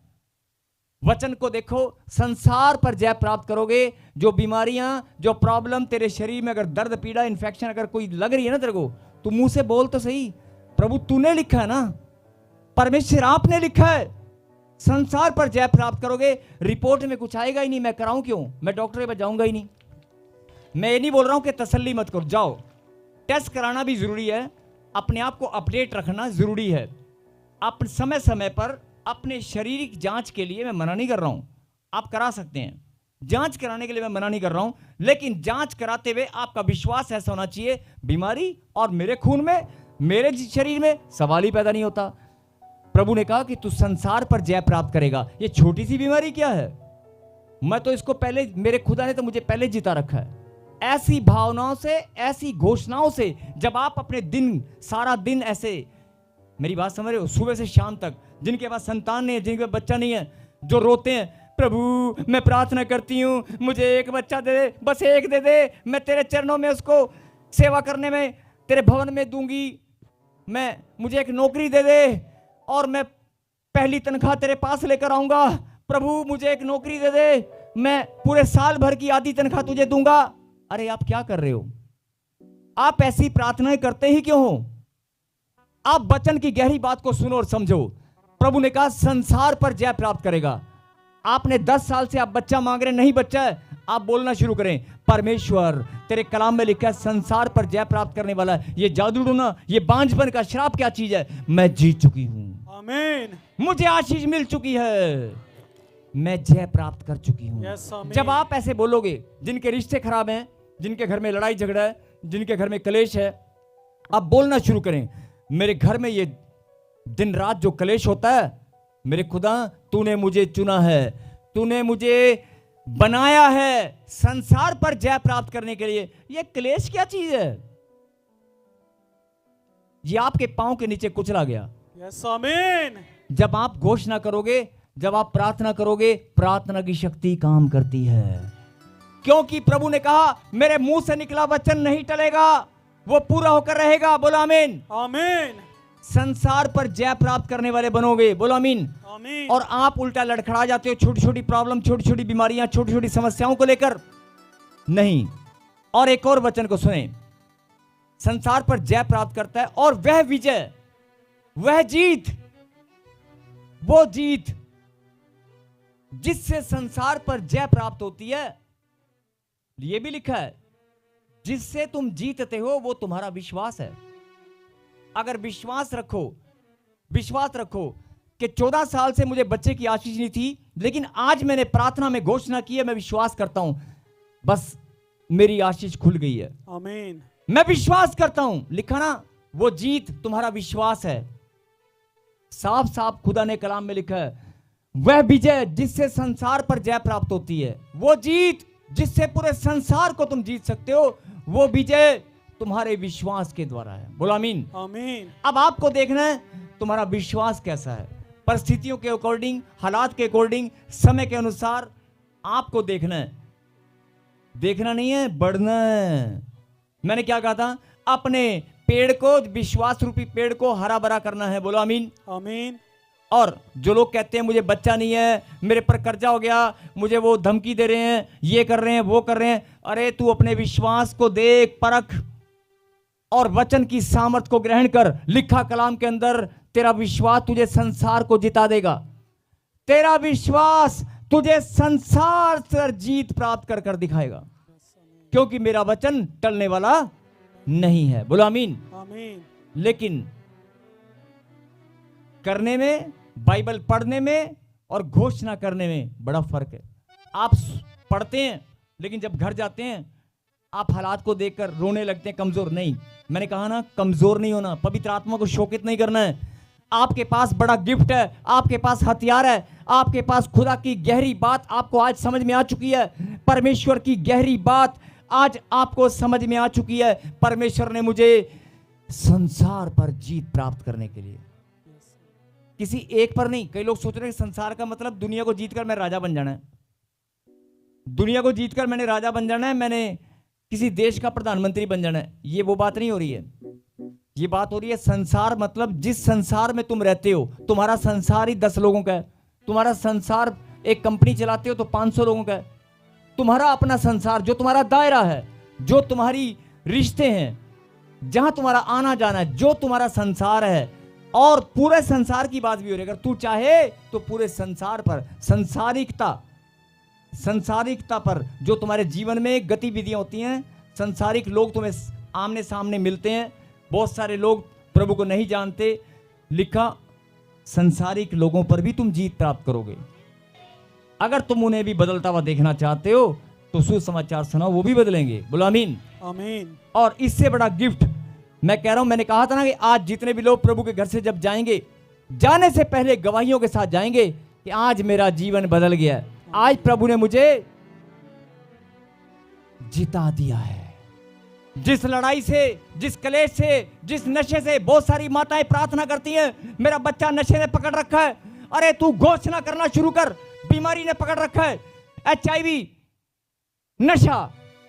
वचन को देखो, संसार पर जय प्राप्त करोगे। जो बीमारियां, जो प्रॉब्लम तेरे शरीर में, अगर दर्द पीड़ा इन्फेक्शन अगर कोई लग रही है ना तेरे को, तू मुंह से बोल तो सही, प्रभु तूने लिखा है ना, परमेश्वर आपने लिखा है संसार पर जय प्राप्त करोगे। रिपोर्ट में कुछ आएगा ही नहीं, मैं कराऊं क्यों, मैं डॉक्टर के पास जाऊंगा ही नहीं। मैं ये नहीं बोल रहा हूं कि तसल्ली मत करो, जाओ, टेस्ट कराना भी जरूरी है, अपने आप को अपडेट रखना जरूरी है। आप समय समय पर अपने शारीरिक जांच के लिए मैं मना नहीं कर रहा हूं, आप करा सकते हैं, जांच कराने के लिए मैं मना नहीं कर रहा हूं, लेकिन जांच कराते हुए आपका विश्वास ऐसा होना चाहिए बीमारी और मेरे खून में, मेरे शरीर में सवाल ही पैदा नहीं होता। प्रभु ने कहा कि तू संसार पर जय प्राप्त करेगा। ये छोटी सी बीमारी क्या है, मैं तो इसको पहले, मेरे खुदा ने तो मुझे पहले जीता रखा है। ऐसी भावनाओं से, ऐसी घोषणाओं से जब आप अपने दिन, सारा दिन ऐसे, मेरी बात समझ रहे हो, सुबह से शाम तक, जिनके पास संतान नहीं है, जिनके पास बच्चा नहीं है, जो रोते हैं, प्रभु मैं प्रार्थना करती हूं मुझे एक बच्चा दे दे, बस एक दे दे, मैं तेरे चरणों में उसको सेवा करने में, तेरे भवन में दूंगी, मैं, मुझे एक नौकरी दे दे और मैं पहली तनख्वाह तेरे पास लेकर आऊंगा, प्रभु मुझे एक नौकरी दे दे, मैं पूरे साल भर की आधी तनख्वाह तुझे दूंगा। अरे आप क्या कर रहे हो, आप ऐसी प्रार्थनाएं करते ही क्यों हो। आप वचन की गहरी बात को सुनो और समझो। प्रभु ने कहा संसार पर जय प्राप्त करेगा। आपने 10 साल से आप बच्चा मांग रहे, नहीं बच्चा है, आप बोलना शुरू करें, परमेश्वर तेरे कलाम में लिखा है संसार पर जय प्राप्त करने वाला है। ये जादू टोना, ये बांझपन का श्राप क्या चीज है, मैं जीत चुकी हूं, आमीन। मुझे आशीष मिल चुकी है, मैं जय प्राप्त कर चुकी हूं। यस, आमीन। जब आप ऐसे बोलोगे, जिनके रिश्ते खराब हैं, जिनके घर में लड़ाई झगड़ा है, जिनके घर में कलेश है, आप बोलना शुरू करें, मेरे घर में ये दिन रात जो कलेश होता है, मेरे खुदा तूने मुझे चुना है, तूने मुझे बनाया है संसार पर जय प्राप्त करने के लिए। ये कलेश क्या चीज है, ये आपके पांव के नीचे कुचला गया। यस, आमीन। जब आप घोषणा करोगे, जब आप प्रार्थना करोगे, प्रार्थना की शक्ति काम करती है, क्योंकि प्रभु ने कहा मेरे मुंह से निकला वचन नहीं टलेगा, वो पूरा होकर रहेगा। बोलो आमीन। आमीन। संसार पर जय प्राप्त करने वाले बनोगे। बोलो आमीन। आमीन। और आप उल्टा लड़खड़ा जाते हो छोटी छोटी प्रॉब्लम, छोटी छोटी बीमारियां, छोटी छोटी समस्याओं को लेकर नहीं। और एक और वचन को सुने, संसार पर जय प्राप्त करता है और वह विजय, वह जीत, वो जीत जिससे संसार पर जय प्राप्त होती है, ये भी लिखा है जिससे तुम जीतते हो वो तुम्हारा विश्वास है। अगर विश्वास रखो कि 14 साल से मुझे बच्चे की आशीष नहीं थी, लेकिन आज मैंने प्रार्थना में घोषणा की है, मैं विश्वास करता हूं बस मेरी आशीष खुल गई है, आमीन। मैं विश्वास करता हूं, लिखा ना, वो जीत तुम्हारा विश्वास है। साफ साफ खुदा ने कलाम में लिखा है, वह विजय जिससे संसार पर जय प्राप्त होती है, वो जीत जिससे पूरे संसार को तुम जीत सकते हो, वो विजय तुम्हारे विश्वास के द्वारा है। बोलो आमीन। आमीन। अब आपको देखना है तुम्हारा विश्वास कैसा है, परिस्थितियों के अकॉर्डिंग, हालात के अकॉर्डिंग, समय के अनुसार आपको देखना है, देखना नहीं है, बढ़ना है। मैंने क्या कहा था, अपने पेड़ को, विश्वास रूपी पेड़ को हरा भरा करना है। बोलो आमीन। आमीन। और जो लोग कहते हैं मुझे बच्चा नहीं है, मेरे पर कर्जा हो गया, मुझे वो धमकी दे रहे हैं, ये कर रहे हैं, वो कर रहे हैं, अरे तू अपने विश्वास को देख, परख और वचन की सामर्थ को ग्रहण कर। लिखा कलाम के अंदर, तेरा विश्वास तुझे संसार को जिता देगा। तेरा विश्वास तुझे संसार से जीत प्राप्त कर कर दिखाएगा, क्योंकि मेरा वचन टलने वाला नहीं है। बोलो आमीन। आमीन। लेकिन करने में, बाइबल पढ़ने में और घोषणा करने में बड़ा फर्क है। आप पढ़ते हैं लेकिन जब घर जाते हैं आप हालात को देखकर रोने लगते हैं। कमजोर नहीं, मैंने कहा ना, कमजोर नहीं होना, पवित्र आत्मा को शोकित नहीं करना है। आपके पास बड़ा गिफ्ट है, आपके पास हथियार है, आपके पास खुदा की गहरी बात आपको आज समझ में आ चुकी है। परमेश्वर की गहरी बात आज आपको समझ में आ चुकी है। परमेश्वर ने मुझे संसार पर जीत प्राप्त करने के लिए, किसी एक पर नहीं। कई लोग सोच रहे हैं संसार का मतलब दुनिया को जीतकर मैं राजा बन जाना है, दुनिया को जीतकर मैंने राजा बन जाना है, मैंने किसी देश का प्रधानमंत्री बन जाना है। ये वो बात नहीं हो रही है। ये बात हो रही है संसार मतलब जिस संसार में तुम रहते हो, तुम्हारा संसार ही 10 लोगों का है। तुम्हारा संसार, एक कंपनी चलाते हो तो 500 लोगों का है। तुम्हारा अपना संसार, जो तुम्हारा दायरा है, जो तुम्हारी रिश्ते हैं, जहां तुम्हारा आना जाना है, जो तुम्हारा संसार है। और पूरे संसार की बात भी हो रही है। अगर तू चाहे तो पूरे संसार पर, संसारिकता पर जो तुम्हारे जीवन में गतिविधियां होती हैं, संसारिक लोग तुम्हें आमने सामने मिलते हैं। बहुत सारे लोग प्रभु को नहीं जानते। लिखा, संसारिक लोगों पर भी तुम जीत प्राप्त करोगे। अगर तुम उन्हें भी बदलता हुआ देखना चाहते हो तो सुसमाचार सुनाओ, वो भी बदलेंगे। बोलो आमीन। आमीन। और इससे बड़ा गिफ्ट मैं कह रहा हूं, मैंने कहा था ना कि आज जितने भी लोग प्रभु के घर से जब जाएंगे, जाने से पहले गवाहियों के साथ जाएंगे कि आज मेरा जीवन बदल गया है, आज प्रभु ने मुझे जिता दिया है। जिस लड़ाई से, जिस कलेश से, जिस नशे से बहुत सारी माताएं प्रार्थना करती हैं, मेरा बच्चा नशे ने पकड़ रखा है। अरे तू घोषणा करना शुरू कर, बीमारी ने पकड़ रखा है, HIV, नशा,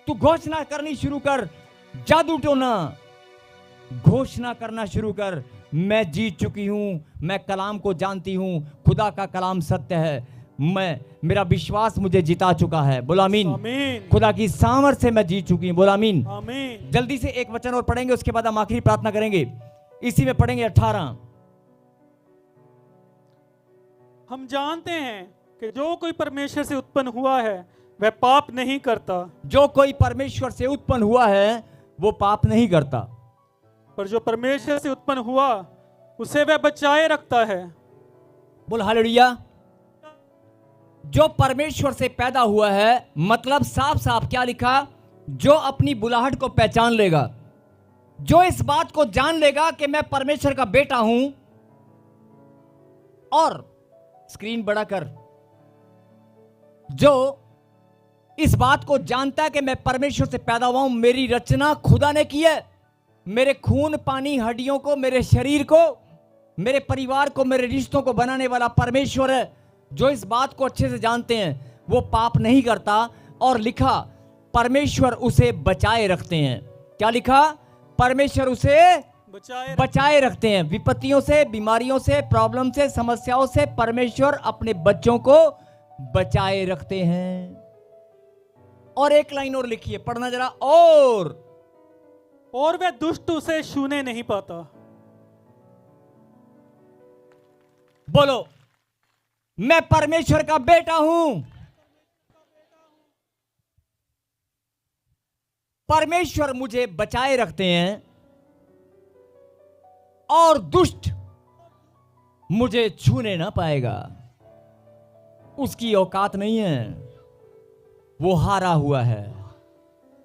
तू घोषणा करनी शुरू कर। जादू टोना, घोषणा करना शुरू कर, मैं जीत चुकी हूं, मैं कलाम को जानती हूं, खुदा का कलाम सत्य है, मेरा विश्वास मुझे जिता चुका है। बोला आमीन। आमीन। खुदा की सामर्थ से मैं जीत चुकी हूं। बोला आमीन। आमीन। जल्दी से एक वचन और पढ़ेंगे, उसके बाद हम आखिरी प्रार्थना करेंगे। इसी में पढ़ेंगे 18। हम जानते हैं कि जो कोई परमेश्वर से उत्पन्न हुआ है वह पाप नहीं करता, जो कोई परमेश्वर से उत्पन्न हुआ है वो पाप नहीं करता, पर जो परमेश्वर से उत्पन्न हुआ उसे वह बचाए रखता है। बोल हालेलुया। जो परमेश्वर से पैदा हुआ है, मतलब साफ साफ क्या लिखा, जो अपनी बुलाहट को पहचान लेगा, जो इस बात को जान लेगा कि मैं परमेश्वर का बेटा हूं। और स्क्रीन बड़ा कर, जो इस बात को जानता है कि मैं परमेश्वर से पैदा हुआ हूं, मेरी रचना खुदा ने की है, मेरे खून पानी हड्डियों को, मेरे शरीर को, मेरे परिवार को, मेरे रिश्तों को बनाने वाला परमेश्वर है। जो इस बात को अच्छे से जानते हैं वो पाप नहीं करता। और लिखा, परमेश्वर उसे बचाए रखते हैं। क्या लिखा, परमेश्वर उसे बचाए रखते हैं विपत्तियों से, बीमारियों से, प्रॉब्लम से, समस्याओं से। परमेश्वर अपने बच्चों को बचाए रखते हैं। और एक लाइन और लिखिए, पढ़ना जरा। और वह दुष्ट उसे छूने नहीं पाता। बोलो, मैं परमेश्वर का बेटा हूं। परमेश्वर मुझे बचाए रखते हैं और दुष्ट मुझे छूने ना पाएगा। उसकी औकात नहीं है, वो हारा हुआ है,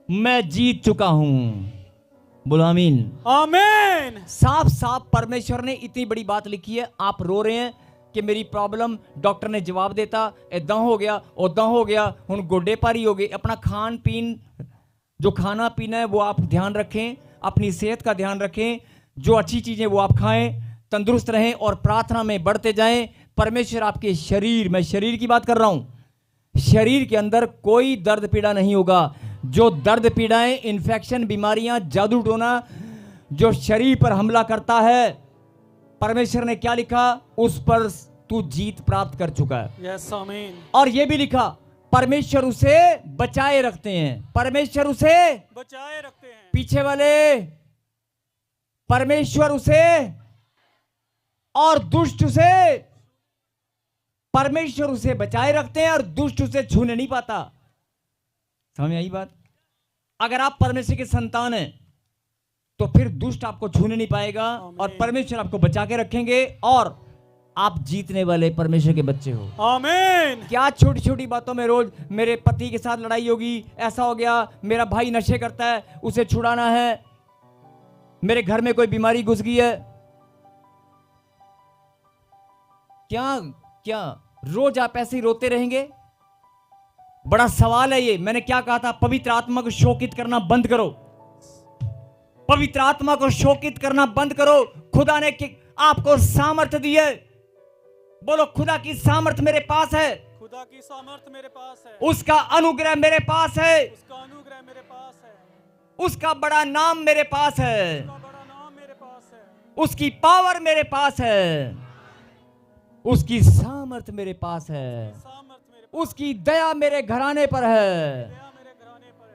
मैं जीत चुका हूं। बोलो आमीन। आमीन। साफ साफ परमेश्वर ने इतनी बड़ी बात लिखी है। आप रो रहे हैं कि मेरी प्रॉब्लम, डॉक्टर ने जवाब देता इदा हो गया, उदा हो गया, हुण गोडे भारी हो गए। अपना खान पीन, जो खाना पीना है वो आप ध्यान रखें, अपनी सेहत का ध्यान रखें, जो अच्छी चीजें वो आप खाएं, तंदुरुस्त रहें और प्रार्थना में बढ़ते जाएं। परमेश्वर आपके शरीर, मैं शरीर की बात कर रहा हूं, शरीर के अंदर कोई दर्द पीड़ा नहीं होगा। जो दर्द पीड़ाएं, इन्फेक्शन, बीमारियां, जादू टोना, जो शरीर पर हमला करता है, परमेश्वर ने क्या लिखा? उस पर तू जीत प्राप्त कर चुका है। यस आमीन। और ये भी लिखा, परमेश्वर उसे बचाए रखते हैं। परमेश्वर उसे बचाए रखते हैं। पीछे वाले, परमेश्वर उसे और दुष्ट उसे, परमेश्वर उसे बचाए रखते हैं और दुष्ट उसे छूने नहीं पाता। समझ में आई बात? अगर आप परमेश्वर के संतान हैं तो फिर दुष्ट आपको छूने नहीं पाएगा और परमेश्वर आपको बचा के रखेंगे और आप जीतने वाले परमेश्वर के बच्चे हो। आमीन। क्या छोटी छोटी बातों में रोज मेरे पति के साथ लड़ाई होगी, ऐसा हो गया, मेरा भाई नशे करता है, उसे छुड़ाना है, मेरे घर में कोई बीमारी घुस गई है, क्या क्या रोज आप ऐसे ही रोते रहेंगे? बड़ा सवाल है ये। मैंने क्या कहा था? पवित्र आत्मा को शोकित करना बंद करो। पवित्र आत्मा को शोकित करना बंद करो। खुदा ने आपको सामर्थ्य दी है। बोलो, खुदा की सामर्थ्य मेरे पास है। खुदा की सामर्थ्य मेरे पास है। उसका अनुग्रह मेरे पास है। उसका अनुग्रह मेरे पास है। उसका बड़ा नाम मेरे पास है। उसका बड़ा नाम मेरे पास है। उसकी पावर मेरे पास है। उसकी सामर्थ्य मेरे पास है। सामर्थ्य मेरे उसकी दया मेरे घराने पर है। दया मेरे घराने पर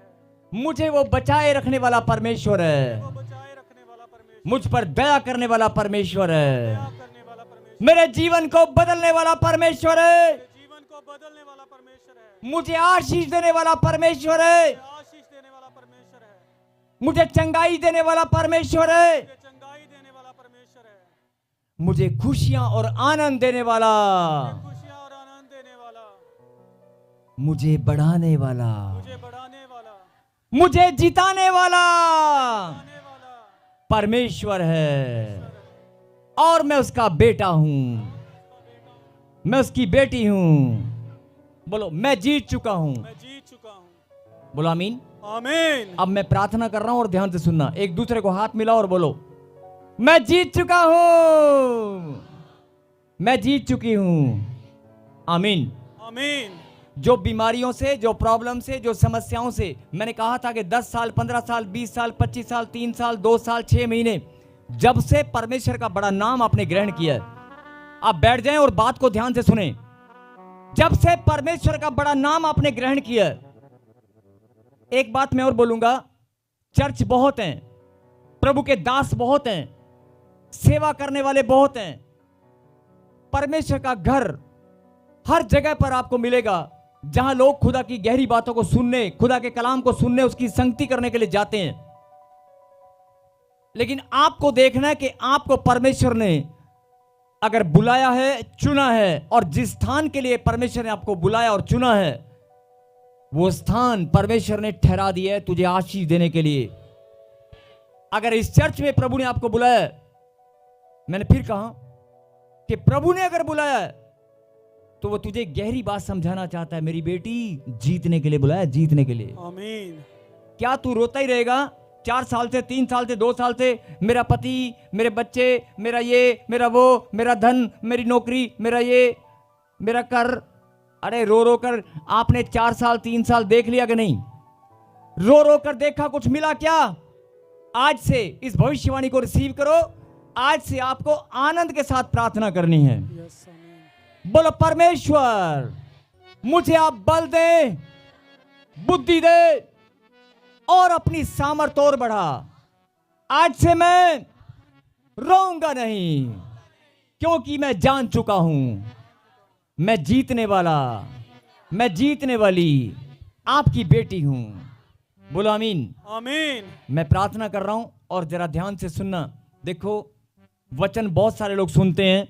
है। मुझे वो बचाए रखने वाला परमेश्वर है। वो बचाए रखने वाला परमेश्वर, मुझ पर दया करने वाला परमेश्वर है। दया करने वाला परमेश्वर, मेरे जीवन को बदलने वाला परमेश्वर है। मेरे जीवन को बदलने वाला परमेश्वर है। मुझे आशीष देने वाला परमेश्वर है। मुझे आशीष देने वाला परमेश्वर है। मुझे चंगाई देने वाला परमेश्वर है। मुझे चंगाई देने वाला परमेश्वर है। मुझे खुशियां और आनंद देने वाला, खुशियां और आनंद देने वाला, मुझे बढ़ाने वाला, मुझे बढ़ाने वाला, मुझे जिताने वाला आने वाला परमेश्वर है। और मैं उसका बेटा हूं, मैं उसकी बेटी हूं। बोलो, मैं जीत चुका हूं। मैं जीत चुका हूं। बोलो आमीन। आमीन। अब मैं प्रार्थना कर रहा हूं और ध्यान से सुनना। एक दूसरे को हाथ मिलाओ और बोलो, मैं जीत चुका हूं, मैं जीत चुकी हूं। आमीन। आमीन। जो बीमारियों से, जो प्रॉब्लम से, जो समस्याओं से, मैंने कहा था कि 10 साल, 15 साल, 20 साल, 25 साल, 3 साल, 2 साल, 6 महीने, जब से परमेश्वर का बड़ा नाम आपने ग्रहण किया है, आप बैठ जाएं और बात को ध्यान से सुने। जब से परमेश्वर का बड़ा नाम आपने ग्रहण किया है, एक बात मैं और बोलूंगा, चर्च बहुत हैं, प्रभु के दास बहुत हैं, सेवा करने वाले बहुत हैं, परमेश्वर का घर हर जगह पर आपको मिलेगा जहां लोग खुदा की गहरी बातों को सुनने, खुदा के कलाम को सुनने, उसकी संगति करने के लिए जाते हैं। लेकिन आपको देखना है कि आपको परमेश्वर ने अगर बुलाया है, चुना है, और जिस स्थान के लिए परमेश्वर ने आपको बुलाया और चुना है, वो स्थान परमेश्वर ने ठहरा दिया है तुझे आशीष देने के लिए। अगर इस चर्च में प्रभु ने आपको बुलाया, मैंने फिर कहा कि प्रभु ने अगर बुलाया है तो वो तुझे गहरी बात समझाना चाहता है। मेरी बेटी, जीतने के लिए बुलाया, जीतने के लिए। आमीन। क्या तू रोता ही रहेगा 4 साल से, 3 साल से, 2 साल से, मेरा पति, मेरे बच्चे, मेरा ये, मेरा वो, मेरा धन, मेरी नौकरी, मेरा ये, मेरा कर? अरे रो रो कर आपने 4 साल 3 साल देख लिया कि नहीं? रो रो कर देखा, कुछ मिला क्या? आज से इस भविष्यवाणी को रिसीव करो। आज से आपको आनंद के साथ प्रार्थना करनी है। यस आमीन। बोलो, परमेश्वर मुझे आप बल दे, बुद्धि दे और अपनी सामर्थ और बढ़ा। आज से मैं रोऊंगा नहीं, क्योंकि मैं जान चुका हूं मैं जीतने वाला, मैं जीतने वाली आपकी बेटी हूं। बोलो आमीन। आमीन। मैं प्रार्थना कर रहा हूं और जरा ध्यान से सुनना। देखो, वचन बहुत सारे लोग सुनते हैं,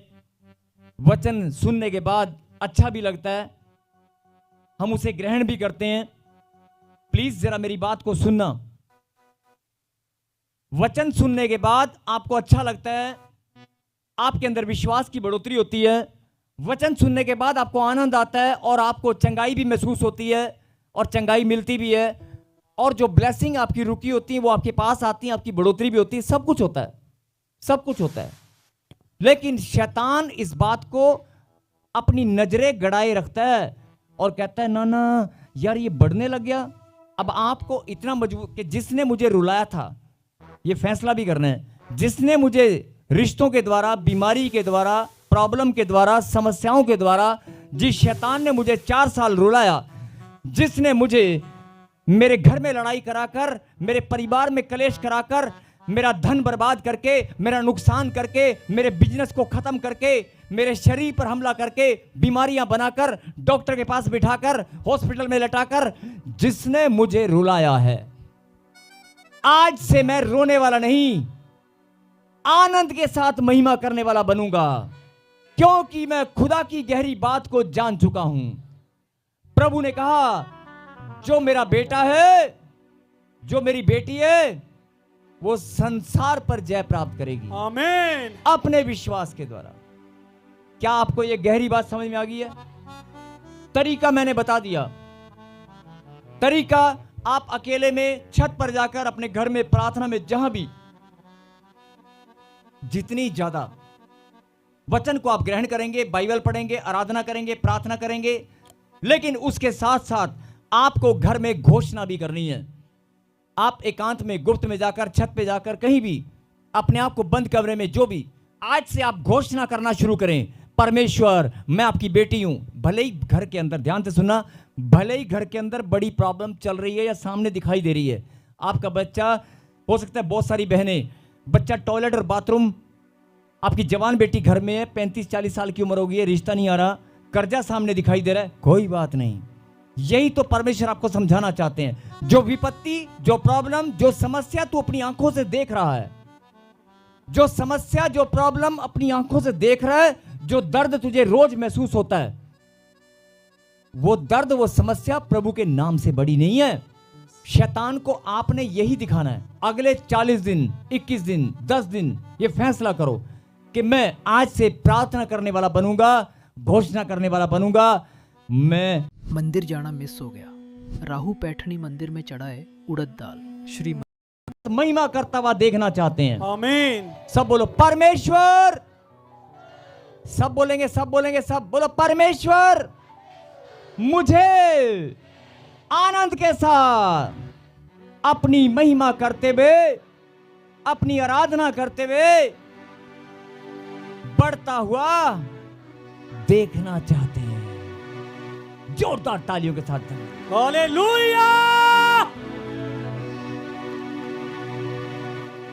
वचन सुनने के बाद अच्छा भी लगता है, हम उसे ग्रहण भी करते हैं। प्लीज जरा मेरी बात को सुनना। वचन सुनने के बाद आपको अच्छा लगता है, आपके अंदर विश्वास की बढ़ोतरी होती है। वचन सुनने के बाद आपको आनंद आता है और आपको चंगाई भी महसूस होती है और चंगाई मिलती भी है, और जो ब्लेसिंग आपकी रुकी होती है वो आपके पास आती है, आपकी बढ़ोतरी भी होती है, सब कुछ होता है, सब कुछ होता है। लेकिन शैतान इस बात को अपनी नजरें गड़ाए रखता है और कहता है, ना ना यार, ये बढ़ने लग गया। अब आपको इतना मजबूर कि जिसने मुझे रुलाया था, ये फैसला भी करना है, जिसने मुझे रिश्तों के द्वारा, बीमारी के द्वारा, प्रॉब्लम के द्वारा, समस्याओं के द्वारा, जिस शैतान ने मुझे 4 साल रुलाया, जिसने मुझे मेरे घर में लड़ाई कराकर, मेरे परिवार में कलेश कराकर, मेरा धन बर्बाद करके, मेरा नुकसान करके, मेरे बिजनेस को खत्म करके, मेरे शरीर पर हमला करके, बीमारियां बनाकर, डॉक्टर के पास बिठाकर, हॉस्पिटल में लटाकर, जिसने मुझे रुलाया है, आज से मैं रोने वाला नहीं, आनंद के साथ महिमा करने वाला बनूंगा, क्योंकि मैं खुदा की गहरी बात को जान चुका हूं। प्रभु ने कहा, जो मेरा बेटा है, जो मेरी बेटी है, वो संसार पर जय प्राप्त करेगी, आमीन। अपने विश्वास के द्वारा। क्या आपको यह गहरी बात समझ में आ गई है? तरीका मैंने बता दिया। तरीका, आप अकेले में छत पर जाकर, अपने घर में, प्रार्थना में, जहां भी, जितनी ज्यादा वचन को आप ग्रहण करेंगे, बाइबल पढ़ेंगे, आराधना करेंगे, प्रार्थना करेंगे, लेकिन उसके साथ साथ आपको घर में घोषणा भी करनी है। आप एकांत में, गुप्त में जाकर, छत पे जाकर, कहीं भी अपने आप को बंद कमरे में, जो भी, आज से आप घोषणा करना शुरू करें, परमेश्वर, मैं आपकी बेटी हूं। भले ही घर के अंदर, ध्यान से सुनना, भले ही घर के अंदर बड़ी प्रॉब्लम चल रही है या सामने दिखाई दे रही है, आपका बच्चा, हो सकता है बहुत सारी बहनें, बच्चा टॉयलेट और बाथरूम, आपकी जवान बेटी घर में है, 35-40 साल की उम्र हो गई है, रिश्ता नहीं आ रहा, कर्जा सामने दिखाई दे रहा है, कोई बात नहीं। यही तो परमेश्वर आपको समझाना चाहते हैं। जो विपत्ति, जो प्रॉब्लम, जो समस्या तू अपनी आंखों से देख रहा है, जो समस्या, जो प्रॉब्लम अपनी आंखों से देख रहा है, जो दर्द तुझे रोज महसूस होता है, वो दर्द, वो समस्या प्रभु के नाम से बड़ी नहीं है। शैतान को आपने यही दिखाना है। अगले 40 दिन, 21 दिन, 10 दिन ये फैसला करो कि मैं आज से प्रार्थना करने वाला बनूंगा, घोषणा करने वाला बनूंगा। मैं मंदिर जाना मिस हो गया। राहु पैठनी मंदिर में चढ़ा है उड़द दाल। श्री महिमा करता हुआ देखना चाहते हैं। आमीन। सब बोलो परमेश्वर। सब बोलेंगे, सब बोलेंगे, सब बोलो परमेश्वर, मुझे आनंद के साथ अपनी महिमा करते हुए, अपनी आराधना करते हुए बढ़ता हुआ देखना चाहते हैं। जोरदार तालियों के साथ हालेलुया।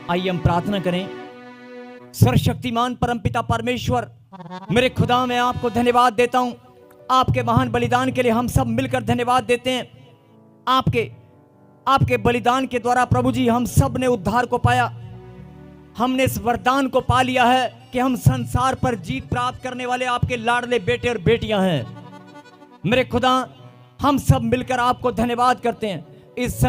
आइए हम प्रार्थना करें। सर्वशक्तिमान परमपिता परमेश्वर, मेरे खुदा, मैं आपको धन्यवाद देता हूं। आपके महान बलिदान के लिए हम सब मिलकर धन्यवाद देते हैं। आपके बलिदान के द्वारा प्रभु जी हम सब ने उद्धार को पाया। हमने इस वरदान को पा लिया है कि हम संसार पर जीत प्राप्त करने वाले आपके लाडले बेटे और बेटियां हैं। मेरे खुदा, हम सब मिलकर आपको धन्यवाद करते हैं। इस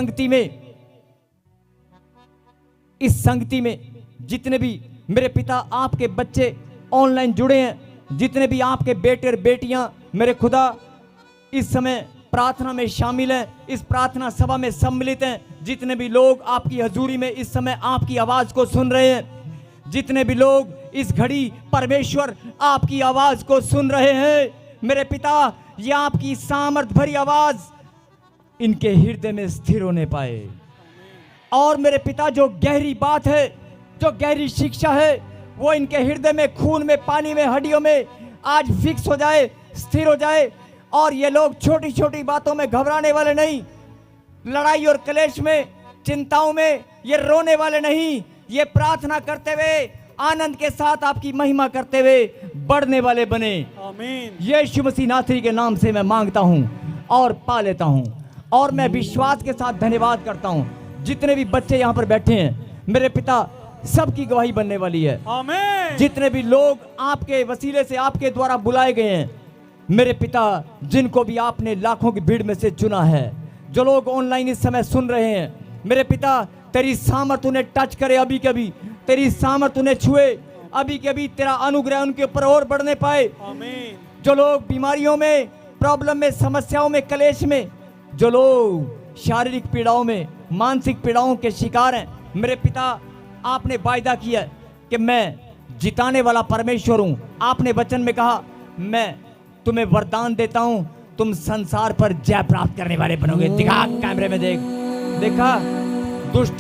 संगति में जितने भी मेरे पिता आपके बच्चे ऑनलाइन जुड़े हैं, जितने भी आपके बेटे और बेटियां मेरे खुदा इस समय प्रार्थना में शामिल हैं, इस प्रार्थना सभा में सम्मिलित हैं, जितने भी लोग आपकी हजूरी में इस समय आपकी आवाज को सुन रहे हैं, जितने भी लोग इस घड़ी परमेश्वर आपकी आवाज को सुन रहे हैं, मेरे पिता, ये आपकी सामर्थ भरी आवाज इनके हृदय में स्थिर होने पाए। और मेरे पिता, जो गहरी बात है, जो गहरी शिक्षा है, वो इनके हृदय में, खून में, पानी में, हड्डियों में आज फिक्स हो जाए, स्थिर हो जाए। और ये लोग छोटी छोटी बातों में घबराने वाले नहीं, लड़ाई और क्लेश में, चिंताओं में ये रोने वाले नहीं, ये प्रार्थना करते हुए, आनंद के साथ आपकी महिमा करते हुए बढ़ने वाले बने। आमीन। यीशु मसीह नासरी के नाम से मैं मांगता हूं और पा लेता हूं। और मैं विश्वास के साथ धन्यवाद करता हूं। जितने भी बच्चे यहां पर बैठे हैं, मेरे पिता, सबकी गवाही बनने वाली है। आमीन। जितने भी लोग आपके वसीले से, आपके द्वारा बुलाए गए हैं, मेरे पिता, जिनको भी आपने लाखों की भीड़ में से चुना है, जो लोग ऑनलाइन इस समय सुन रहे हैं, मेरे पिता, तेरी सामर्थ उन्हें टच करे, अभी कभी तेरी सामर्थ उन्हें छुए, अभी कभी तेरा अनुग्रह उनके ऊपर और बढ़ने पाए। आमीन। जो लोग बीमारियों में, प्रॉब्लम में, समस्याओं में, कलेश में, जो लोग शारीरिक पीड़ाओं में, मानसिक पीड़ाओं के शिकार हैं, मेरे पिता, आपने वायदा किया कि मैं जिताने वाला परमेश्वर हूं। आपने वचन में कहा, मैं तुम्हें वरदान देता हूं, तुम संसार पर जय प्राप्त करने वाले बनोगे। दिखा कैमरे में, देखा दुष्ट